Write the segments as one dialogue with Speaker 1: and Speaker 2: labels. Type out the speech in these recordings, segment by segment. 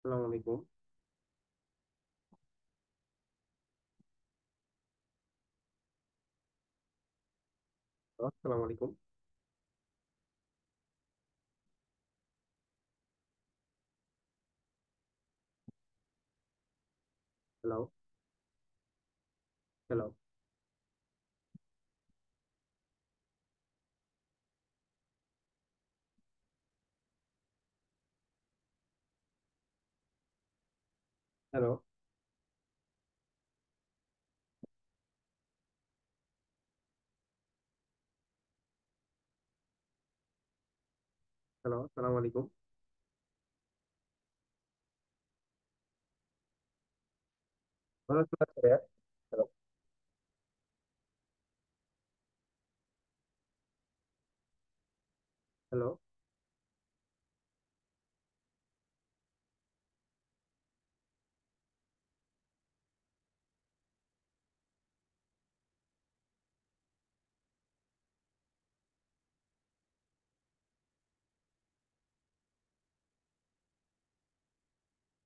Speaker 1: আসসালামু আলাইকুম। আসসালামু আলাইকুম। হ্যালো। হ্যালো। হ্যালো। হ্যালো। আসসালামু আলাইকুম। ভালো শোনা যাচ্ছে ভাইয়া? হ্যালো। হ্যালো।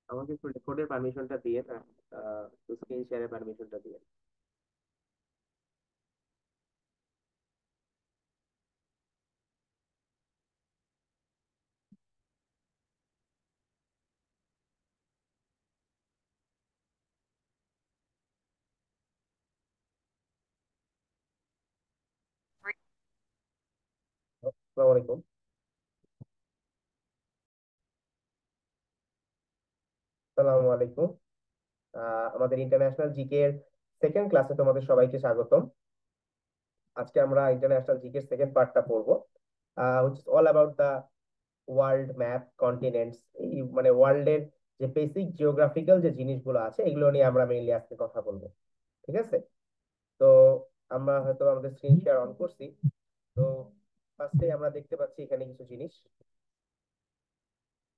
Speaker 1: আমাকে একটু রেকর্ডের পারমিশনটা দিয়ে না, স্ক্রিন শেয়ারের পারমিশনটা দিয়ে। আসসালামু আলাইকুম। আসসালামু আলাইকুম। আমাদের ইন্টারন্যাশনাল জিকে এর সেকেন্ড ক্লাসে তোমাদের সবাইকে স্বাগতম। আজকে আমরা ইন্টারন্যাশনাল জিকে এর সেকেন্ড পার্টটা পড়বো, which is all about the world map, continents. এই মানে ওয়ার্ল্ডের যে বেসিক জিওগ্রাফিক্যাল যে জিনিসগুলো আছে এগুলো নিয়ে আমরা মেইনলি আজকে কথা বলবো। ঠিক আছে? তো আমরা হয়তো আমাদের স্ক্রিন শেয়ার অন করছি। তো ফার্স্টে আমরা দেখতে পাচ্ছি এখানে কিছু জিনিস।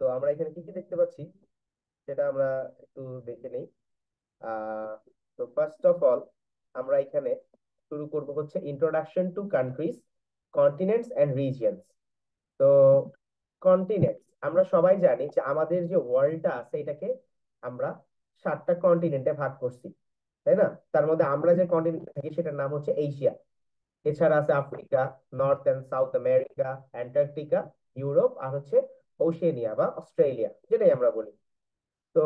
Speaker 1: তো আমরা এখানে কি কি দেখতে পাচ্ছি সেটা আমরা একটু দেখে নেই। আহ তো ফার্স্ট অফ অল আমরা এখানে শুরু করব হচ্ছে introduction to countries, continents and regions. তো কন্টিনেন্টস আমরা সবাই জানি যে আমাদের যে ওয়ার্ল্ডটা আছে এটাকে আমরা 7টা কন্টিনেন্টে ভাগ করছি, তাই না? তার মধ্যে আমরা যে কন্টিনেন্টে থাকি সেটার নাম হচ্ছে এশিয়া। এছাড়া আছে Africa, North and South America, Antarctica, Europe, আর হচ্ছে ওশেনিয়া বা অস্ট্রেলিয়া, যেটাই আমরা বলি। তো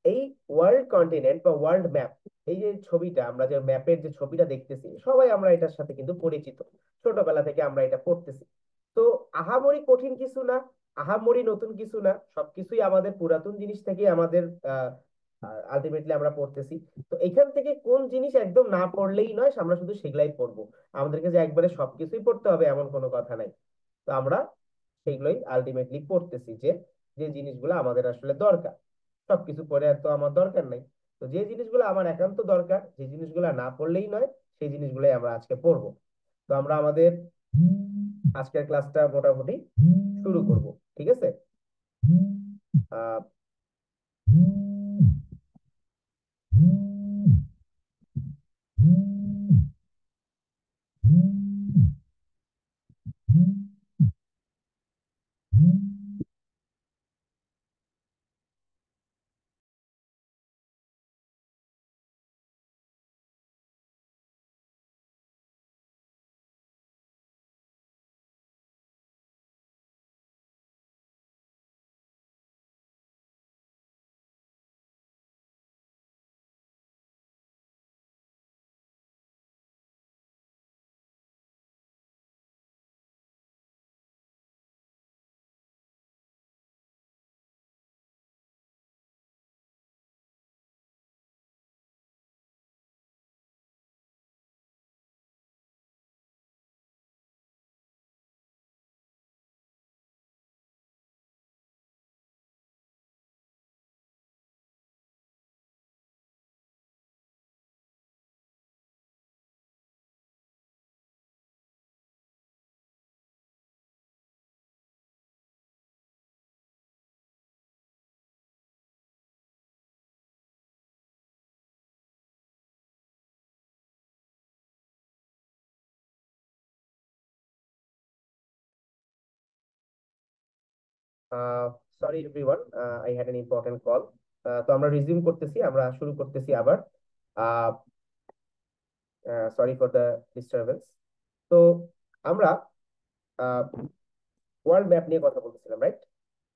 Speaker 1: এই ওয়ার্ল্ড কন্টিনেন্ট বা ওয়ার্ল্ড ম্যাপ, এই যে ছবিটা, আমরা যে ম্যাপের যে ছবিটা দেখতেছি সবাই আমরা এটার সাথে কিন্তু পরিচিত। ছোটবেলা থেকে আমরা এটা পড়তেছি। তো আহামরি কঠিন কিছু না, আহামরি নতুন কিছু না, সবকিছুই আমাদের পুরাতন জিনিস থেকে আমাদের আলটিমেটলি আমরা পড়তেছি। তো এখান থেকে কোন জিনিস একদম না পড়লেই নয়, আমরা শুধু সেগুলাই পড়বো। আমাদেরকে যে একবারে সবকিছুই পড়তে হবে এমন কোনো কথা নাই। তো আমরা সেগুলোই আলটিমেটলি পড়তেছি, যে যে জিনিসগুলো আমাদের আসলে দরকার। সবকিছু পড়ে তো আমার দরকার নাই। তো যে জিনিসগুলো আমার একান্ত দরকার, যে জিনিসগুলো না পড়লেই নয়, সেই জিনিসগুলোই আমরা আজকে পড়বো। তো আমরা আমাদের আজকের ক্লাসটা মোটামুটি শুরু করব। ঠিক আছে? Ah sorry everyone, I had an important call. তো আমরা রিজিউম করতেছি, আমরা শুরু করতেছি আবার। Sorry for the disturbance. তো আমরা ওয়ার্ল্ড ম্যাপ নিয়ে কথা বলতেছিলাম, রাইট?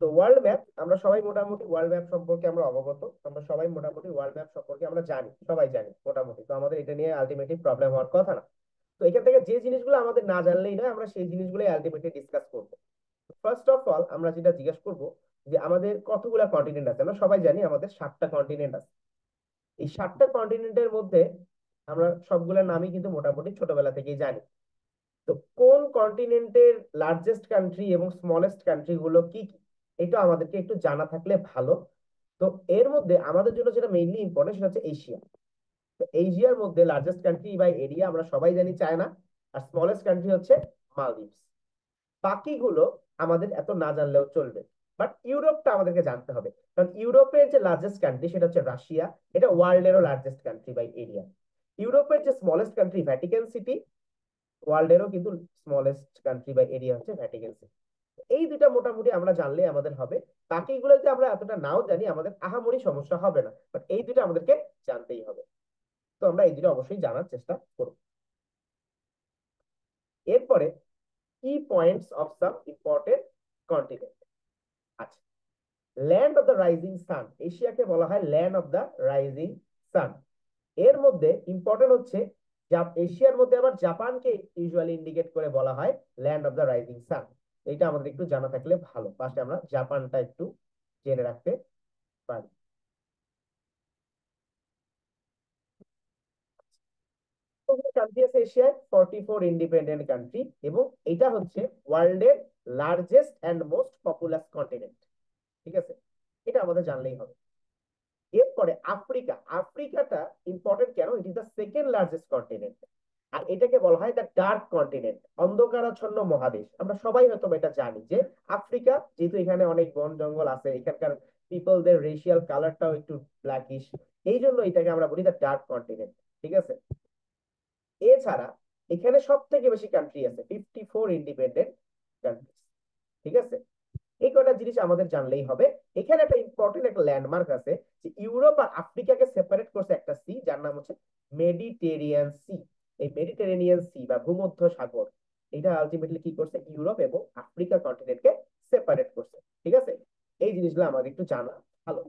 Speaker 1: তো ওয়ার্ল্ড ম্যাপ, আমরা সবাই মোটামুটি ওয়ার্ল্ড ম্যাপ সম্পর্কে আমরা অবগত, আমরা সবাই মোটামুটি ওয়ার্ল্ড ম্যাপ সম্পর্কে আমরা জানি, সবাই জানি মোটামুটি। তো আমাদের এটা নিয়ে আলটিমেটলি প্রবলেম হওয়ার কথা না। তো এখান থেকে যে জিনিসগুলো আমাদের না জানলেই না, আমরা সেই জিনিসগুলোই আলটিমেটলি ডিসকাস করবো। ফার্স্ট অফ অল আমরা যেটা জিজ্ঞেস করব যে আমাদের কতগুলা কন্টিনেন্ট আছে। আমরা সবাই জানি আমাদের 7টা কন্টিনেন্ট আছে। এই 7টা কন্টিনেন্টের মধ্যে আমরা সবগুলোর নামই কিন্তু মোটামুটি ছোটবেলা থেকেই জানি। তো কোন কন্টিনেন্টের লার্জেস্ট কান্ট্রি এবং স্মলেস্ট কান্ট্রি গুলো কি কি, এটা আমাদেরকে একটু জানা থাকলে ভালো। তো এর মধ্যে আমাদের জন্য যেটা মেইনলি ইম্পর্টেন্ট সেটা হচ্ছে এশিয়া। তো এশিয়ার মধ্যে লার্জেস্ট কান্ট্রি বাই এরিয়া আমরা সবাই জানি চায়না, আর স্মলেস্ট কান্ট্রি হচ্ছে মালদ্বীপস। বাকিগুলো আমাদের এত না জানলেও চলবে, বাট ইউরোপটা আমাদেরকে জানতে হবে, কারণ ইউরোপের যে লার্জেস্ট কান্ট্রি সেটা হচ্ছে রাশিয়া। এটা ওয়ার্ল্ডেরও লার্জেস্ট কান্ট্রি বাই এরিয়া। ইউরোপের যে স্মলেস্ট কান্ট্রি ভ্যাটিকান সিটি, ওয়ার্ল্ডেরও কিন্তু স্মলেস্ট কান্ট্রি বাই এরিয়া হচ্ছে ভ্যাটিকান সিটি। এই দুটা মোটামুটি আমরা জানলে আমাদের হবে। বাকিগুলোতে আমরা এতটা নাও জানি, আমাদের আহামরি সমস্যা হবে না, বাট এই দুটো আমাদেরকে জানতেই হবে। তো আমরা এই দুটো অবশ্যই জানার চেষ্টা করব। এরপরে কি points of some important continent. আচ্ছা, land of the rising sun, এশিয়াকে বলা হয় land of the rising sun. এর মধ্যে ইম্পর্টেন্ট হচ্ছে এশিয়ার মধ্যে আবার জাপানকে ইউজুয়ালি ইন্ডিকেট করে বলা হয় ল্যান্ড অফ দ্য রাইজিং সান। এটা আমাদের একটু জানা থাকলে ভালো, পাশে আমরা জাপানটা একটু জেনে রাখতে পারি। কান্ট্রি আছে এশিয়ায় 44 ইন্ডিপেন্ডেন্ট কান্ট্রি, এবং এটা হচ্ছে ওয়ার্ল্ডের largest and most populous continent. ঠিক আছে, এটা আমাদের জানলেই হবে। এরপরে আফ্রিকা, আফ্রিকাটা ইম্পর্টেন্ট কেন, it is the second largest continent. আর এটাকে বলা হয় দ্য ডার্ক কন্টিনেন্ট, অন্ধকারাচ্ছন্ন মহাদেশ। আমরা সবাই হয়তো এটা জানি যে আফ্রিকা, যেহেতু এখানে অনেক বন জঙ্গল আছে, এখানকার পিপলদের রেশিয়াল কালারটাও একটু ব্ল্যাকিশ, এই জন্য এটাকে আমরা বলি দ্য ডার্ক কন্টিনেন্ট। ঠিক আছে, এছাড়া এখানে সব থেকে বেশি কান্ট্রি আছে, 54 ইন্ডিপেন্ডেন্ট কান্ট্রি। ঠিক আছে, এই কটা জিনিস আমাদের জানলেই হবে। এখানে একটা ইম্পর্টেন্ট একটা ল্যান্ডমার্ক আছে, যে ইউরোপ আর আফ্রিকাকে সেপারেট করছে একটা সি, যার নাম হচ্ছে মেডিটেরিয়ান সি। এই মেডিটেরেনিয়ান সি বা ভূমধ্য সাগর, এটা আলটিমেটলি কি করছে, ইউরোপ এবং আফ্রিকা কন্টিনেন্টকে সেপারেট করছে। ঠিক আছে, এই জিনিসগুলো আমাদের একটু জানা ভালো।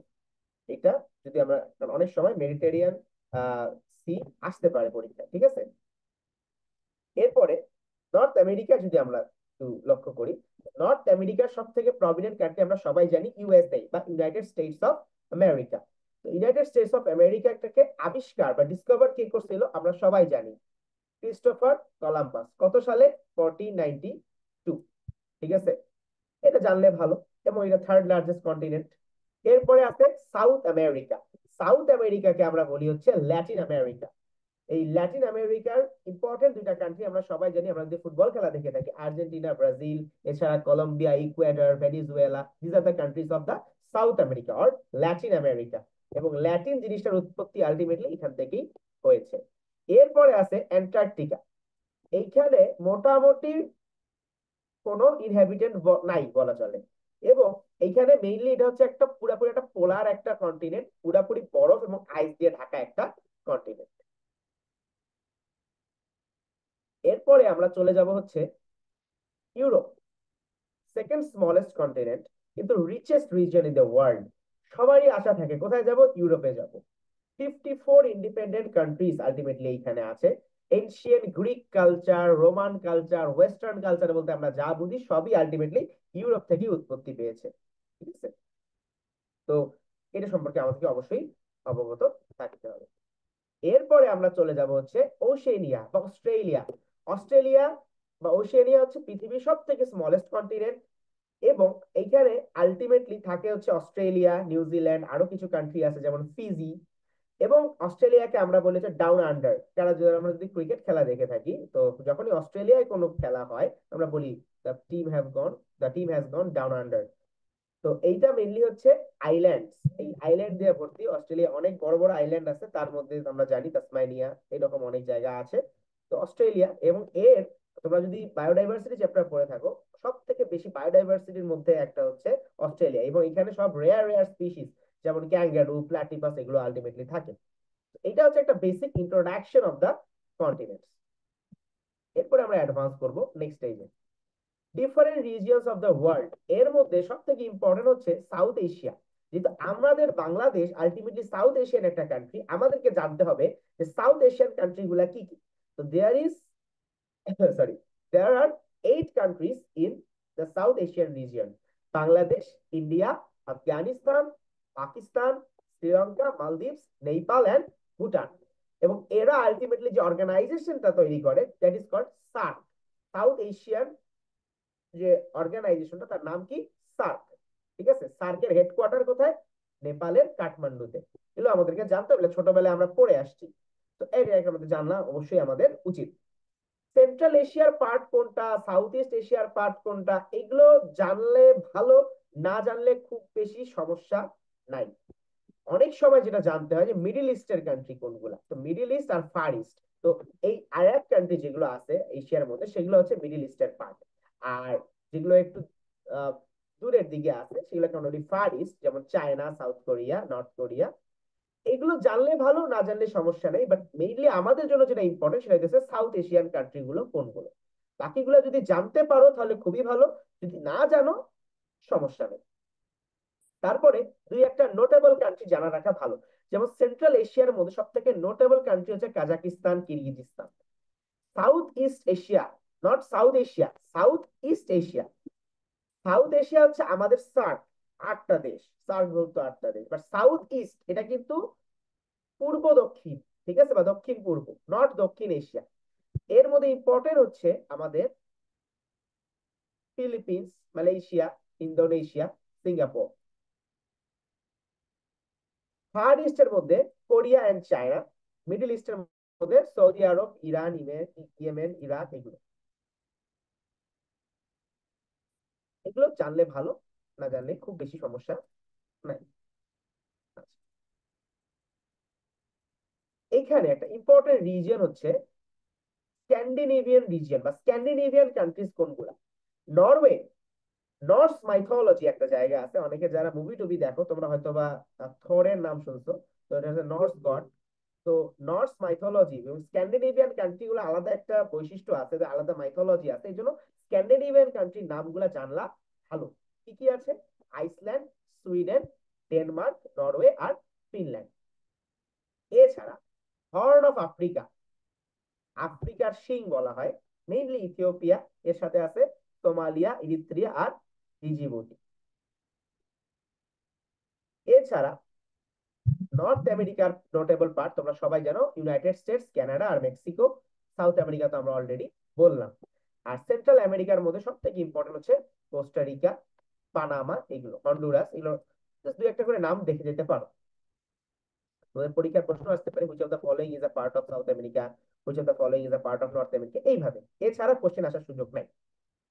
Speaker 1: এটা যদি আমরা, কারণ অনেক সময় মেডিটেরিয়ান সি আসতে পারে পরীক্ষায়। ঠিক আছে, এরপরে নর্থ আমেরিকা যদি আমরা একটু লক্ষ্য করি, নর্থ আমেরিকার সব থেকে প্রমিনেন্ট কান্ট্রি আমরা সবাই জানি ইউএসএ বা ইউনাইটেড স্টেটস অফ আমেরিকা। তো ইউনাইটেড স্টেটস অফ আমেরিকাটাকে আবিষ্কার বা ডিসকভার কে করছিল আমরা সবাই জানি, ক্রিস্টোফার কলাম্বাস। কত সালে? 1492। ঠিক আছে, এটা জানলে ভালো, এবং এটা থার্ড লার্জেস্ট কন্টিনেন্ট। এরপরে আছে সাউথ আমেরিকা। সাউথ আমেরিকাকে আমরা বলি হচ্ছে ল্যাটিন আমেরিকা। এই ল্যাটিন আমেরিকার ইম্পর্টেন্ট দুইটা কান্ট্রি আমরা সবাই জানি, আমরা যদি ফুটবল খেলা দেখে থাকি, আর্জেন্টিনা, ব্রাজিল, এছাড়া Colombia, Ecuador, Venezuela, this are the countries of the South America or Latin America. এবং ল্যাটিন জিনিসটার উৎপত্তি আলটিমেটলি এখান থেকেই হয়েছে। এরপরে আছে অ্যান্টার্কটিকা। এইখানে মোটামুটি কোনো ইনহ্যাবিটেন্ট নাই বলা চলে, এবং এইখানে মেইনলি এটা হচ্ছে একটা পুরাপুরি একটা পোলার একটা কন্টিনেন্ট, পুরাপুরি বরফ এবং আইস দিয়ে ঢাকা একটা কন্টিনেন্ট। এরপরে আমরা চলে যাব হচ্ছে ইউরোপ, সেকেন্ড স্মলেস্ট কন্টিনেন্ট, কিন্তু richest reason in the world. সবারই আশা থাকে কোথায় যাব, ইউরোপে যাব। 54 ইন্ডিপেন্ডেন্ট কান্ট্রিজ আলটিমেটলি এইখানে আছে। Ancient Greek culture, Roman culture, western culture বলতে আমরা যা বুঝি সবই আলটিমেটলি ইউরোপ থেকেই উৎপত্তি পেয়েছে। ঠিক আছে, তো এটা সম্পর্কে আমাদেরকে অবশ্যই অবগত থাকতে হবে। এরপরে আমরা চলে যাব হচ্ছে ওশেনিয়া বা অস্ট্রেলিয়া। অস্ট্রেলিয়া বা ওশেনিয়া হচ্ছে পৃথিবীর সব থেকে স্মলেস্ট কন্টিনেন্ট, এবং এইখানে আলটিমেটলি থাকে হচ্ছে অস্ট্রেলিয়া, নিউজিল্যান্ড, আরো কিছু কান্ট্রি আছে যেমন ফিজি। এবং অস্ট্রেলিয়াকে আমরা বলি হচ্ছে ডাউন আন্ডার। কারণ যদি আমরা যদি ক্রিকেট খেলা দেখে থাকি, তো যখনই অস্ট্রেলিয়ায় কোনো খেলা হয় আমরা বলি the team have gone, the team has gone down under. তো এইটা মেইনলি হচ্ছে আইল্যান্ড, এই আইল্যান্ড দিয়ে ভর্তি। অস্ট্রেলিয়া অনেক বড় বড় আইল্যান্ড আছে, তার মধ্যে আমরা জানি তাসমানিয়া, এরকম অনেক জায়গা আছে। তো অস্ট্রেলিয়া এবং এর, তোমরা যদি বায়োডাইভার্সিটি চ্যাপ্টার পড়ে থাকো, সব থেকে বেশি বায়োডাইভার্সিটির মধ্যে একটা হচ্ছে অস্ট্রেলিয়া, এবং এখানে সব রেয়ার রেয়ার স্পিসিস যেমন ক্যাঙ্গারু, প্ল্যাটিপাস এগুলো আলটিমেটলি থাকে। এটা হচ্ছে একটা basic introduction of the continents. এরপরে আমরা অ্যাডভান্স করব নেক্সট স্টেজে, different regions of the world. এর মধ্যে সব থেকে ইম্পর্টেন্ট হচ্ছে সাউথ এশিয়া। যেহেতু আমাদের বাংলাদেশ আলটিমেটলি সাউথ এশিয়ান একটা কান্ট্রি, আমাদেরকে জানতে হবে যে সাউথ এশিয়ান কান্ট্রি গুলা কি কি। তো there is sorry, there are 8 countries in the South Asian region: Bangladesh, India, Afghanistan, Pakistan, Sri Lanka, Maldives, Nepal and Bhutan। এবং এরা আলটিমেটলি যে অর্গানাইজেশনটা তৈরি করে that is called SAARC. South Asian যে অর্গানাইজেশনটা তার নাম কি? সার্ক। ঠিক আছে, সার্কের হেডকোয়ার্টার কোথায়? নেপালের কাঠমান্ডুতে। এগুলো আমাদেরকে জানতে হবে, ছোটবেলায় আমরা পড়ে আসছি। তো এই আমাদের জানা অবশ্যই আমাদের উচিত। সেন্ট্রাল এশিয়ার পার্ট কোনটা, সাউথ ইস্ট এশিয়ার পার্ট কোনটা, এগুলো জানলে ভালো, না জানলে খুব বেশি সমস্যা নাই। অনেক সময় যেটা জানতে হয় যে মিডল ইস্টের কান্ট্রি কোনগুলা, তো মিডল ইস্ট আর ফার ইস্ট। তো এই আরব কান্ট্রি যেগুলো আছে এশিয়ার মধ্যে সেগুলো হচ্ছে মিডল ইস্টের পার্ট। আর যেগুলো একটু দূরের দিকে আছে সেগুলো কেমন ফার ইস্ট, যেমন China, south Korea, north Korea. এগুলো জানলে ভালো, না জানলে সমস্যা নেই, বাট মেইনলি আমাদের জন্য যেটা ইম্পর্টেন্ট সেটা হচ্ছে সাউথ এশিয়ান কান্ট্রি গুলো কোনগুলো। বাকিগুলো যদি জানতে পারো তাহলে খুবই ভালো, যদি না জানো সমস্যা নেই। তারপরে দুই একটা নোটেবল কান্ট্রি জানা রাখা ভালো। যেমন সেন্ট্রাল এশিয়ার মধ্যে সব থেকে নোটেবল কান্ট্রি হচ্ছে Kazakhstan, Kyrgyzstan. South east Asia, not south Asia, south east Asia. South Asia হচ্ছে আমাদের সার্ক, 8টা দেশ, সার্ক বলতো 8টা দেশ, বাট সাউথ ইস্ট এটা কিন্তু পূর্ব দক্ষিণ, ঠিক আছে, বা দক্ষিণ পূর্ব, নট দক্ষিণ এশিয়া। এর মধ্যে ইম্পর্টেন্ট হচ্ছে আমাদের Philippines, Malaysia, Indonesia, Singapore. Far ইস্টের মধ্যে কোরিয়া এন্ড চায়না। মিডল ইস্টের মধ্যে Saudi Arab, Iran, Yemen, Iraq. এগুলো এগুলো জানলে ভালো, না জানলে খুব বেশি সমস্যা নাই। আচ্ছা, এখানে একটা ইম্পর্টেন্ট রিজিয়ন হচ্ছে স্ক্যান্ডিনেভিয়ান রিজিয়ন বা স্ক্যান্ডিনেভিয়ান কান্ট্রিজ কোনগুলা। নরওয়ে, নর্স মাইথোলজি একটা জায়গা আছে, অনেকে যারা মুভি টুভি দেখো তোমরা হয়তো বা থরের নাম শুনছো, তো এটা হচ্ছে নর্স গড। তো নর্স মাইথোলজি এবং স্ক্যান্ডিনেভিয়ান কান্ট্রি গুলো আলাদা একটা বৈশিষ্ট্য আছে, যে আলাদা মাইথোলজি আছে, এই জন্য স্ক্যান্ডিনেভিয়ান কান্ট্রির নামগুলা জানলা ভালো। কি কি আছে? আইসল্যান্ড, সুইডেন, ডেনমার্ক, নরওয়ে আর ফিনল্যান্ড। এছাড়া হর্ন অফ আফ্রিকা, আফ্রিকার সিং বলা হয়, মেইনলি ইথিওপিয়া, এর সাথে আছে সোমালিয়া, ইরিত্রিয়া আর জিজিবুটি। এছাড়া নর্থ আমেরিকার নোটেবল পার্ট তোমরা সবাই জানো, ইউনাইটেড স্টেটস, কানাডা আর মেক্সিকো। সাউথ আমেরিকা তো আমরা অলরেডি বললাম। আর সেন্ট্রাল আমেরিকার মধ্যে সব থেকে ইম্পর্টেন্ট হচ্ছে কোস্টারিকা, পানামা, এগুলো, হন্ডুরাস, এগুলো দুই একটা করে নাম দেখে যেতে পারো। তোমাদের পরীক্ষার প্রশ্ন আসতে পারে, which of the following is a part of south America, which of the following is a part of north America, এইভাবে। এছাড়া কোশ্চেন আসার সুযোগ নাই,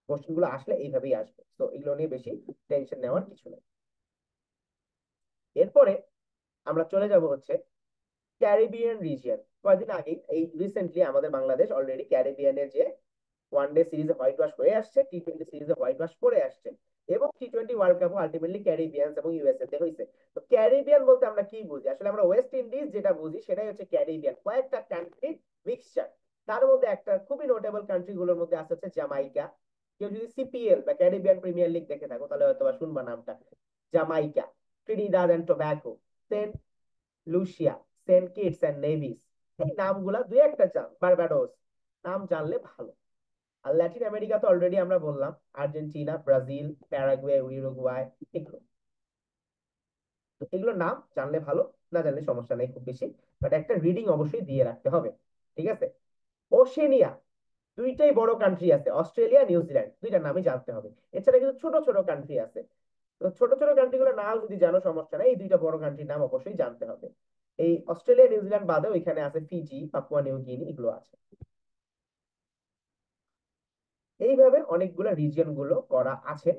Speaker 1: কোশ্চেন গুলো আসলে এইভাবেই আসবে, তো এগুলো নিয়ে বেশি টেনশন নেওয়ার কিছু নেই। এরপরে আমরা চলে যাব হচ্ছে ক্যারিবিয়ান রিজিয়ন। কয়েকদিন আগে এই রিসেন্টলি আমাদের বাংলাদেশ অলরেডি ক্যারিবিয়ানের যে ওয়ানডে সিরিজে হোয়াইট ওয়াশ হয়ে আসছে, টি20 সিরিজে হোয়াইট ওয়াশ করে আসছে, এবং টি20 ওয়ার্ল্ড কাপও আলটিমেটলি ক্যারিবিয়ান এবং ইউএসএ তে হয়েছে। তো ক্যারিবিয়ান বলতে আমরা কি বুঝি? আসলে আমরা ওয়েস্ট ইন্ডিজ যেটা বুঝি সেটাই হচ্ছে ক্যারিবিয়ান, কয়েকটা কান্ট্রি মিক্সচার। তার মধ্যে একটা খুবই নোটেবল কান্ট্রি গুলোর মধ্যে আছে হচ্ছে জামাইকা। কেউ যদি সিপিএল বা ক্যারিবিয়ান প্রিমিয়ার লিগ দেখে থাকো তাহলে হয়তো বা শুনবা নামটা। Jamaica, Trinidad and Tobago, Saint Lucia, Saint Kitts and Nevis. এই নামগুলা দুই একটা জান, বারবাডোস, নাম জানলে ভালো। আর ল্যাটিন আমেরিকা তো অলরেডি আমরা বললাম, আর্জেন্টিনা, ব্রাজিল, প্যারাগুয়ে, উরুগুয়ায়, এগুলো। তো এগুলোর নাম জানলে ভালো, না জানলে সমস্যা নেই খুব বেশি, বাট একটা রিডিং অবশ্যই দিয়ে রাখতে হবে। ঠিক আছে। ওশেনিয়া, দুইটাই বড় কান্ট্রি আছে, অস্ট্রেলিয়া, নিউজিল্যান্ড, দুইটা নামই জানতে হবে। এছাড়া কিন্তু ছোট ছোট কান্ট্রি আছে, তো ছোট ছোট কান্ট্রি গুলো নাম যদি জানো সমস্যা নেই, এই দুইটা বড় কান্ট্রির নাম অবশ্যই জানতে হবে। এই অস্ট্রেলিয়া, নিউজিল্যান্ড বাদেও এখানে আছে ফিজি, পাপুয়া নিউ গিনি, এগুলো আছে। এইভাবে অনেকগুলো রিজিয়ন গুলো করা আছে।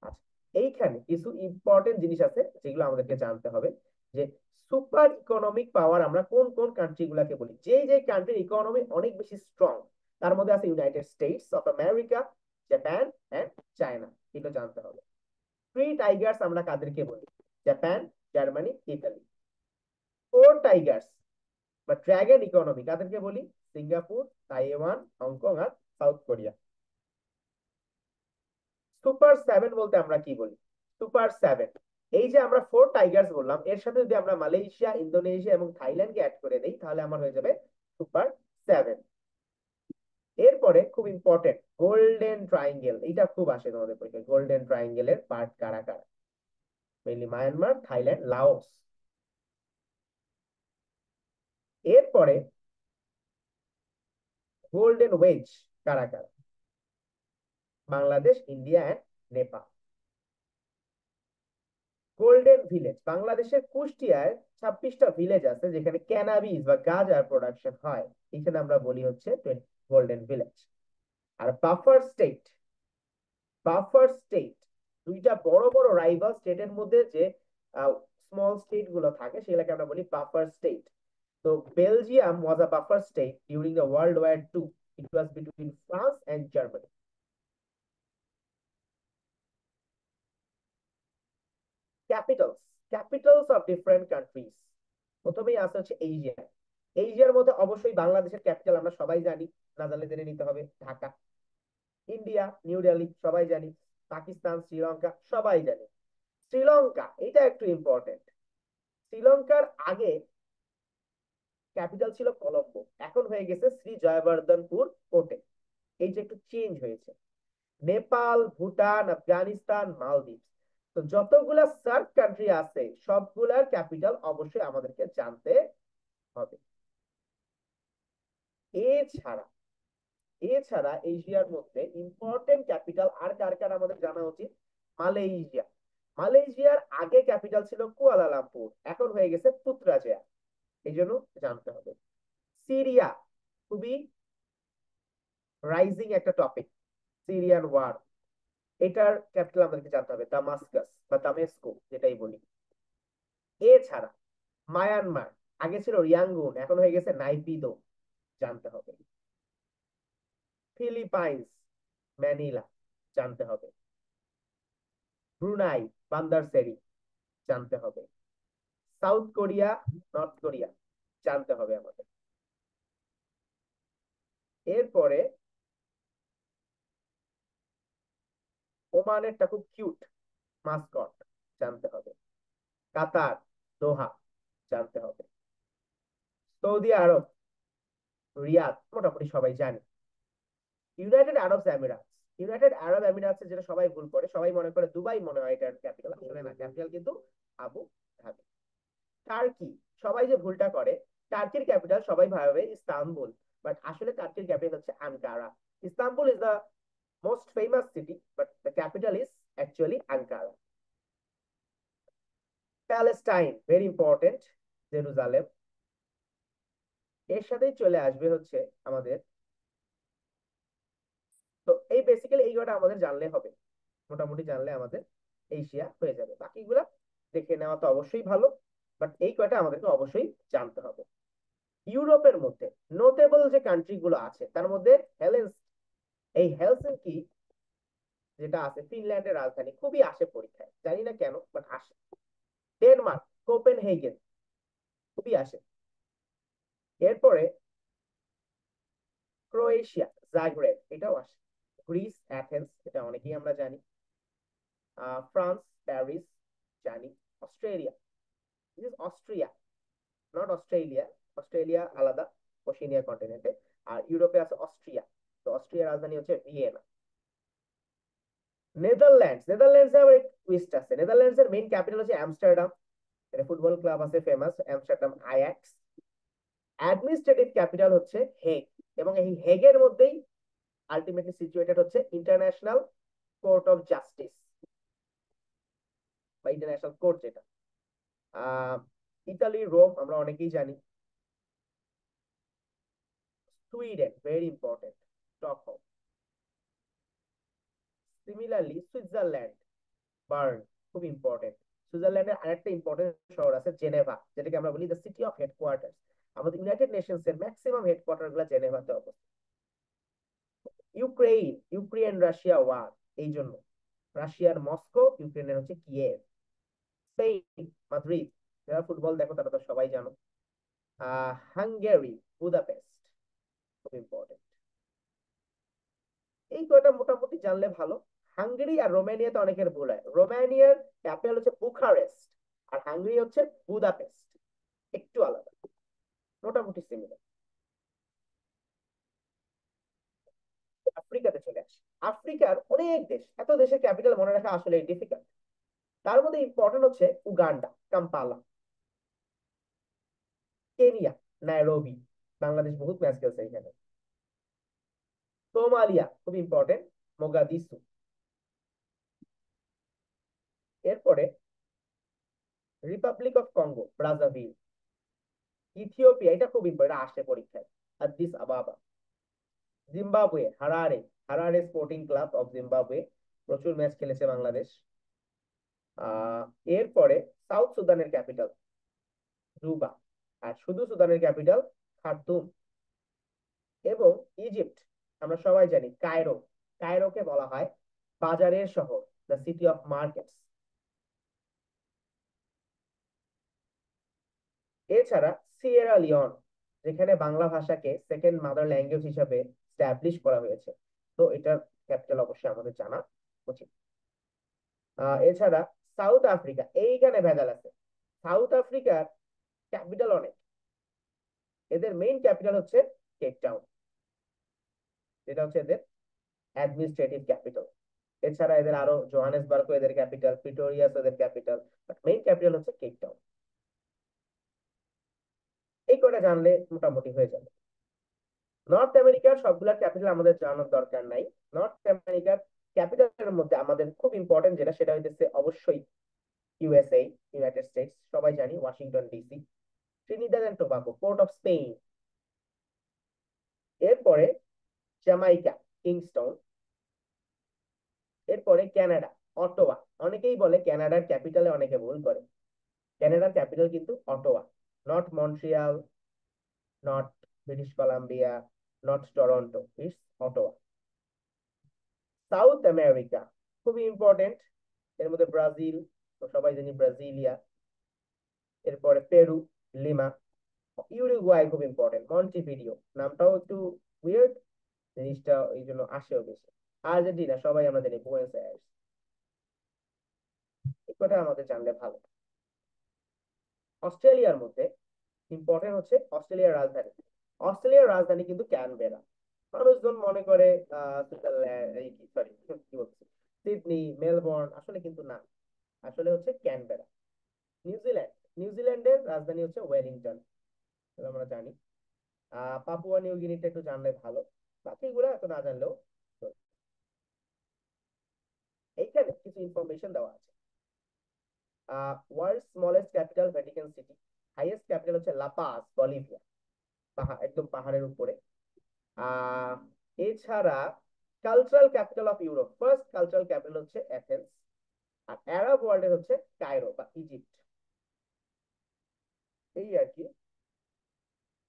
Speaker 1: আচ্ছা, এইখানে কিছু ইম্পর্টেন্ট জিনিস আছে যেগুলো আমাদেরকে জানতে হবে, যে সুপার ইকোনমিক পাওয়ার আমরা কোন কোন কান্ট্রি গুলাকে বলি। যে যে কান্ট্রির ইকোনমি অনেক বেশি স্ট্রং, তার মধ্যে আছে United States of America, Japan and China, এটা জানতে হবে। থ্রি টাইগার্স আমরা কাদেরকে বলি? Japan, Germany, Italy. Four tigers বা ড্রাগন ইকোনমি কাদেরকে বলি? সিঙ্গাপুর, তাইওয়ান, হংকং আর সাউথ কোরিয়া। সুপার সেভেন বলতে আমরা কি বলি? সুপার সেভেন, এই যে আমরা ফোর টাইগার্স বললাম, এর সাথে যদি আমরা মালয়েশিয়া, ইন্দোনেশিয়া এবং থাইল্যান্ডকে অ্যাড করে দেই, তাহলে আমার হয়ে যাবে সুপার সেভেন। এরপরে খুব ইম্পর্টেন্ট গোল্ডেন ট্রায়াঙ্গেল, এটা খুব আসে তোমাদের পরীক্ষায়। গোল্ডেন ট্রায়াঙ্গেলের পার্ট কারা কারা? Mainly Myanmar, Thailand, Laos. এরপরে গোল্ডেন ওয়েজ কারা কারা? Bangladesh, India and Nepal. Golden village, বাংলাদেশের কুষ্টিয়ায় 26টা ভিলেজ আছে যেখানে ক্যানাবিস বা গাঁজার প্রোডাকশন হয়, এখানে আমরা বলি হচ্ছে গোল্ডেন ভিলেজ। আর বাফার স্টেট, বাফার স্টেট দুইটা বড় বড় রাইভাল স্টেটের মধ্যে যে স্মল স্টেট গুলো থাকে সেগুলোকে আমরা বলি বাফার স্টেট। তো Belgium was a buffer state during the world war two, it was between France and Germany. Capitals, capitals of different countries, প্রথমেই আসে হচ্ছে এশিয়া। এশিয়ার মধ্যে অবশ্যই বাংলাদেশের ক্যাপিটাল আমরা সবাই জানি, না জানলে জেনে নিতে হবে, ঢাকা। ইন্ডিয়া, নিউ দিল্লি, সবাই জানি। পাকিস্তান, শ্রীলঙ্কা, সবাই জানি। শ্রীলঙ্কা, এটা একটু ইম্পর্টেন্ট। শ্রীলঙ্কার আগে ক্যাপিটাল ছিল কলম্বো, এখন হয়ে গেছে শ্রী জয়বর্ধনপুর কোটে, এই যে একটু চেঞ্জ হয়েছে। নেপাল, ভুটান, আফগানিস্তান, মালদ্বীপ, তো যতগুলা সার্ক কান্ট্রি আছে সবগুলার ক্যাপিটাল অবশ্যই আমাদেরকে জানতে হবে। এছাড়া এছাড়া এশিয়ার মধ্যে ইম্পর্টেন্ট ক্যাপিটাল আর কার কার আমাদের জানা উচিত? মালয়েশিয়া। মালয়েশিয়ার আগে ক্যাপিটাল ছিল কুয়ালালামপুর, এখন হয়ে গেছে পুত্রাজয়া, এই জন্য জানতে হবে। সিরিয়া, খুবই রাইজিং একটা টপিক, সিরিয়ান ওয়ার, এটার ক্যাপিটাল আমাদেরকে জানতে হবে দামাস্কাস বা দামেস্কো যেটাই বলি। এছাড়া মায়ানমার, আগে ছিল রিয়াঙ্গুন, এখন হয়ে গেছে নাইপিদো, জানতে হবে। ফিলিপাইন্স, ম্যানিলা, জানতে হবে। ব্রুনাই, বান্দারসেরি, জানতে হবে। সাউথ কোরিয়া, নর্থ কোরিয়া, জানতে হবে আমাদের। এরপরে ওমানেরটা খুব কিউট, মাস্কট, জানতে হবে। কাতার, দোহা, জানতে হবে। সৌদি আরব, রিয়াদ, মোটামুটি সবাই জানে। ইউনাইটেড আরব এমিরাতস, ইউনাইটেড আরব এমিরাতস যেটা সবাই ভুল করে, সবাই মনে করে দুবাই মনে হয় এটার ক্যাপিটাল, আসলে না, ক্যাপিটাল কিন্তু আবু ধাবি। টার্কি, সবাই যে ভুলটা করে, টার্কির ক্যাপিটাল সবাই ভাবে ইস্তানবুল, বাট আসলে টার্কির ক্যাপিটাল হচ্ছে Ankara. Istanbul is the most famous city, but the capital is actually Ankara. Palestine, very important, Jerusalem. এর সাথেই চলে আসবে হচ্ছে আমাদের, তো এই বেসিক্যালি এই কটা আমাদের জানলে হবে, মোটামুটি জানলে আমাদের এশিয়া হয়ে যাবে। বাকিগুলা দেখে নেওয়া তো অবশ্যই ভালো, বাট এই কয়টা আমাদেরকে অবশ্যই জানতে হবে। ইউরোপের মধ্যে নোটেবল যে কান্ট্রি গুলো আছে তার মধ্যে এই হেলসিঙ্কি যেটা আছে ফিনল্যান্ডের রাজধানী, খুবই আসে পরীক্ষায়, জানি না কেন বাট আসে। ডেনমার্ক, কোপেনহেগেন, খুবই আসে। এরপরে ক্রোয়েশিয়া, জাগ্রেব, এটাও আসে। গ্রিস, অ্যাথেন্স, এটা অনেকেই আমরা জানি। ফ্রান্স, প্যারিস, জানি। Australia, Austria, not Australia, Australia আলাদা, ওশেনিয়া কন্টিনেন্টে। আর ইউরোপে আছে অস্ট্রিয়া, তো অস্ট্রিয়ার রাজধানী হচ্ছে ভিয়েনা। নেদারল্যান্ডস, নেদারল্যান্ডস এর এক টুইস্ট আছে, নেদারল্যান্ডস এর মেইন ক্যাপিটাল হচ্ছে আমস্টারডাম, এটা ফুটবল ক্লাব আছে famous Amsterdam Ajax. Administrative capital হচ্ছে হেগ, এবং এই হেগের মধ্যেই আলটিমেটলি সিচুয়েটেড হচ্ছে ইন্টারন্যাশনাল কোর্ট অফ জাস্টিস বা ইন্টারন্যাশনাল কোর্ট যেটা। আহ ইতালি, রোম, আমরা অনেকেই জানি। Sweden, very important, Stockholm. Similarly Switzerland, burn, খুব ইম্পর্টেন্ট। সুইজারল্যান্ডের আরেকটা ইম্পর্টেন্ট শহর আছে জেনেভা, যেটাকে আমরা বলি দ্য সিটি অফ হেডকোয়ার্টার। আমাদের ইউনাইটেড নেশনস এর ম্যাক্সিমাম হেডকোয়ার্টার গুলো জেনেভাতে অবস্থিত। ইউক্রেন রাশিয়া ওয়ার, এই জন্য রাশিয়ার মস্কো, ইউক্রেনের হচ্ছে কিয়েভ। স্পেন মাদ্রিদ, যারা ফুটবল দেখো তারা তো সবাই জানো। হাঙ্গেরি বুদাপেস্ট, খুব ইম্পর্টেন্ট। এই কয়টা মোটামুটি জানলে ভালো। হাঙ্গেরি আর রোমানিয়াতে অনেকের ভুল হয়, রোমানিয়ার ক্যাপিটাল হচ্ছে বুখারেস্ট আর হাঙ্গেরি হচ্ছে বুদাপেস্ট, একটু আলাদা, মোটামুটি সিমিলার। আফ্রিকাতে চলে আসি। আফ্রিকার অনেক দেশ, এত দেশের ক্যাপিটাল মনে রাখা আসলে ডিফিকাল্ট। তার মধ্যে ইম্পর্টেন্ট হচ্ছে Uganda Kampala, Kenya Nairobi, Bangladesh বহুত ম্যাচ খেলছে এখানে। সোমালিয়া খুব ইম্পর্টেন্ট, মোগাদিসু। এরপরে Republic of Congo Brazzaville. Ethiopia, এটা খুব ইম্পর্টেন্ট, আসে পরীক্ষায়, Addis Ababa. Zimbabwe Harare, Harare sporting club of Zimbabwe, প্রচুর ম্যাচ খেলেছে বাংলাদেশ। আহ এরপরে সাউথ সুদানের ক্যাপিটাল জুবা, আর শুধু সুদানের ক্যাপিটাল খার্তুম। এবং ইজিপ্ট, আমরা সবাই জানি কায়রো, কায়রোকে বলা হয় বাজারের শহর, দ্য সিটি অফ মার্কেটস। এছাড়া সিয়েরা লিওন, যেখানে বাংলা ভাষাকে সেকেন্ড মাদার ল্যাঙ্গুয়েজ হিসেবে স্ট্যাবলিশ করা হয়েছে, তো এটার ক্যাপিটাল অবশ্যই আমাদের জানা উচিত। এছাড়া সাউথ আফ্রিকা, এইখানে ভেজাল আছে। সাউথ আফ্রিকার ক্যাপিটাল অনেক, এদের মেইন ক্যাপিটাল হচ্ছে কেপ টাউন, যেটা হচ্ছে এদের অ্যাডমিনিস্ট্রেটিভ ক্যাপিটাল। এছাড়া এদের আরো জোহানেসবার্গ এদের ক্যাপিটাল, প্রিটোরিয়াস এদের ক্যাপিটাল, বাট মেইন ক্যাপিটাল হচ্ছে কেপ টাউন। এই কয়টা জানলে মোটামুটি হয়ে যাবে। নর্থ আমেরিকার সবগুলা ক্যাপিটাল আমাদের জানার দরকার নাই। নর্থ আমেরিকার ক্যাপিটালের মধ্যে আমাদের খুব ইম্পর্টেন্ট যেটা, সেটা হইতেছে অবশ্যই ইউএসএ, ইউনাইটেড স্টেটস, সবাই জানি Washington DC. Trinidad and Tobago, Port of Spain. এরপরে জামাইকা, কিংস্টন। এরপরে কানাডা, অটোয়া। অনেকেই বলে কানাডার ক্যাপিটালে অনেকে ভুল করে, কানাডার ক্যাপিটাল কিন্তু Ottawa, not Montreal, not British Columbia, not Toronto, it's Ottawa. South America খুবই ইম্পর্টেন্ট, এর মধ্যে ব্রাজিল, তো সবাই জানি ব্রাজিলিয়া। এরপরে পেরু, লিমা। ইউরুগুয়াই খুব ইম্পর্টেন্ট, মন্টিভিডিও, নামটাও একটু উইয়ার্ড, জিনিসটা এই জন্য আসেও বেশি। আর্জেন্টিনা সবাই আমরা জানি বুয়েন্স আয়ার্স। এই কথা আমাদের জানলে ভালো। অস্ট্রেলিয়ার মধ্যে ইম্পর্টেন্ট হচ্ছে অস্ট্রেলিয়ার রাজধানী। অস্ট্রেলিয়ার রাজধানী কিন্তু ক্যানবেরা। মানুষজন মনে করে সুইজারল্যান্ড, এই কি সরি কি বলছি, সিডনি মেলবোর্ন, আসলে কিন্তু না, আসলে হচ্ছে ক্যানবেরা। নিউজিল্যান্ড, নিউজিল্যান্ডের রাজধানী হচ্ছে ওয়েলিংটন, এটা আমরা জানি। পাপুয়া নিউ গিনিটা একটু জানলে ভালো, বাকিগুলো এত না জানলেও চলবে। এইখানে কিছু ইনফরমেশন দেওয়া আছে। World smallest capital Vatican city, highest capital হচ্ছে লাপাস বলিভিয়া, পাহাড় একদম পাহাড়ের উপরে। আহ এছাড়া cultural capital of Europe, first cultural capital হচ্ছে অ্যাথেন্স। আর আরব ওয়ার্ল্ডের হচ্ছে কায়রো বা ইজিপ্ট। এই আর কি,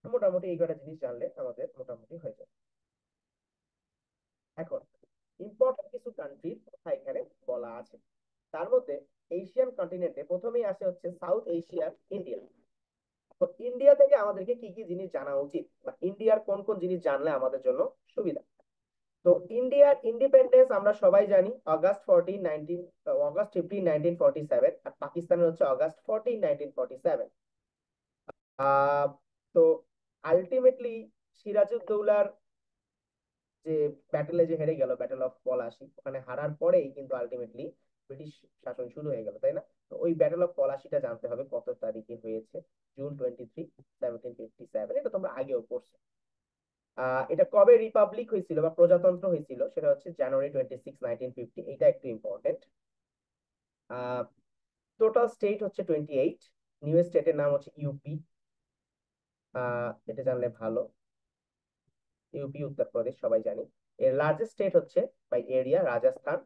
Speaker 1: মোটামুটি এই কটা জিনিস জানলে আমাদের মোটামুটি হয়ে যাবে। এখন ইম্পর্টেন্ট কিছু কান্ট্রির কথা এখানে বলা আছে। তার মধ্যে এশিয়ান কন্টিনেন্টে প্রথমেই আসে হচ্ছে সাউথ এশিয়ার ইন্ডিয়া। তো ইন্ডিয়া থেকে আমাদেরকে কি কি জিনিস জানা উচিত, বা ইন্ডিয়ার কোন কোন জিনিস জানলে আমাদের জন্য সুবিধা। তো ইন্ডিয়ার ইন্ডিপেন্ডেন্স আমরা সবাই জানি অগাস্ট 15 1947, আর পাকিস্তানের হচ্ছে অগাস্ট 14 1947। তো আলটিমেটলি সিরাজউদ্দৌলার যে ব্যাটেলে যে হেরে গেল, ব্যাটেল অফ পলাশি, ওখানে হারার পরেই কিন্তু আলটিমেটলি ব্রিটিশ শাসন শুরু হয়ে গেল, তাই না? তো ওই ব্যাটেল অফ পলাশিটা জানতে হবে কত তারিখে হয়েছে। জুন 23 1757, এটা তোমরা আগেও পড়ছো। এটা কবে রিপাবলিক হয়েছিল বা প্রজাতন্ত্র হয়েছিল, সেটা হচ্ছে January 26 1950, এটা একটু ইম্পর্টেন্ট। টোটাল স্টেট হচ্ছে 28, নিউ স্টেটের নাম হচ্ছে ইউপি, এটা জানলে ভালো। ইউপি উত্তরপ্রদেশ সবাই জানি। এর লার্জেস্ট স্টেট হচ্ছে by area Rajasthan,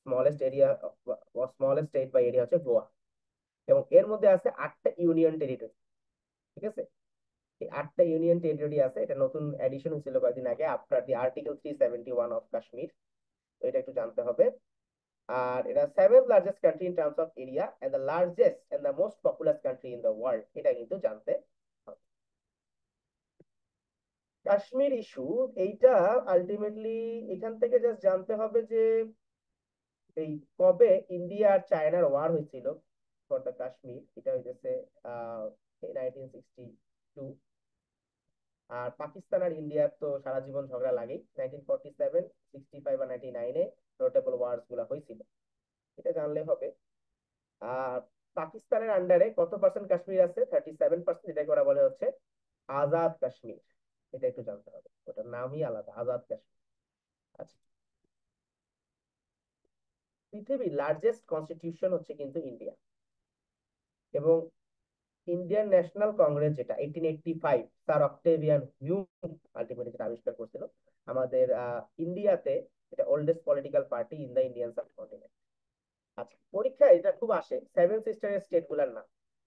Speaker 1: smallest area, smallest state by area হচ্ছে গোয়া। এবং এর মধ্যে আছে 8টা ইউনিয়ন টেরিটরি, ঠিক আছে। এই 8টা ইউনিয়ন টেরিটরি আছে, এটা নতুন এডিশন হয়েছিল কয়েকদিন আগে after the article 371 of Kashmir. তো এটা একটু জানতে হবে। আর এটা seventh largest country in terms of area and the largest and the most populous country in the world, এটা কিন্তু জানতে হবে। কাশ্মীর ইস্যু এইটা আলটিমেটলি এখান থেকে জাস্ট জানতে হবে যে এই কবে ইন্ডিয়া আর চায়নার ওয়ার হয়েছিল ফর দ্য কাশ্মীর, এটা হইতেছে 1962। আর পাকিস্তান আর ইন্ডিয়ার তো সারা জীবন ঝগড়া লাগেই, 1947, 65 আর 99-এ নোটেবল ওয়ার্স গুলা হয়েছিল, এটা জানলে হবে। আর পাকিস্তানের আন্ডারে কত পার্সেন্ট কাশ্মীর আছে? 37%, এটাকে ওরা বলে হচ্ছে আজাদ কাশ্মীর, এটা একটু জানতে হবে, ওটার নামই আলাদা, আজাদ কাশ্মীর। আচ্ছা, পৃথিবীর লার্জেস্ট কনস্টিটিউশন হচ্ছে কিন্তু ইন্ডিয়া, এবং ইন্ডিয়ান ন্যাশনাল কংগ্রেস যেটা 1885 স্যার অক্টেভিয়ান হিউম আলটিমেটলি যেটা আবিষ্কার করছিল আমাদের ইন্ডিয়াতে, এটা oldest political party in the Indian subcontinent. আচ্ছা, পরীক্ষায় এটা খুব আসে, সেভেন সিস্টারের স্টেট গুলার নাম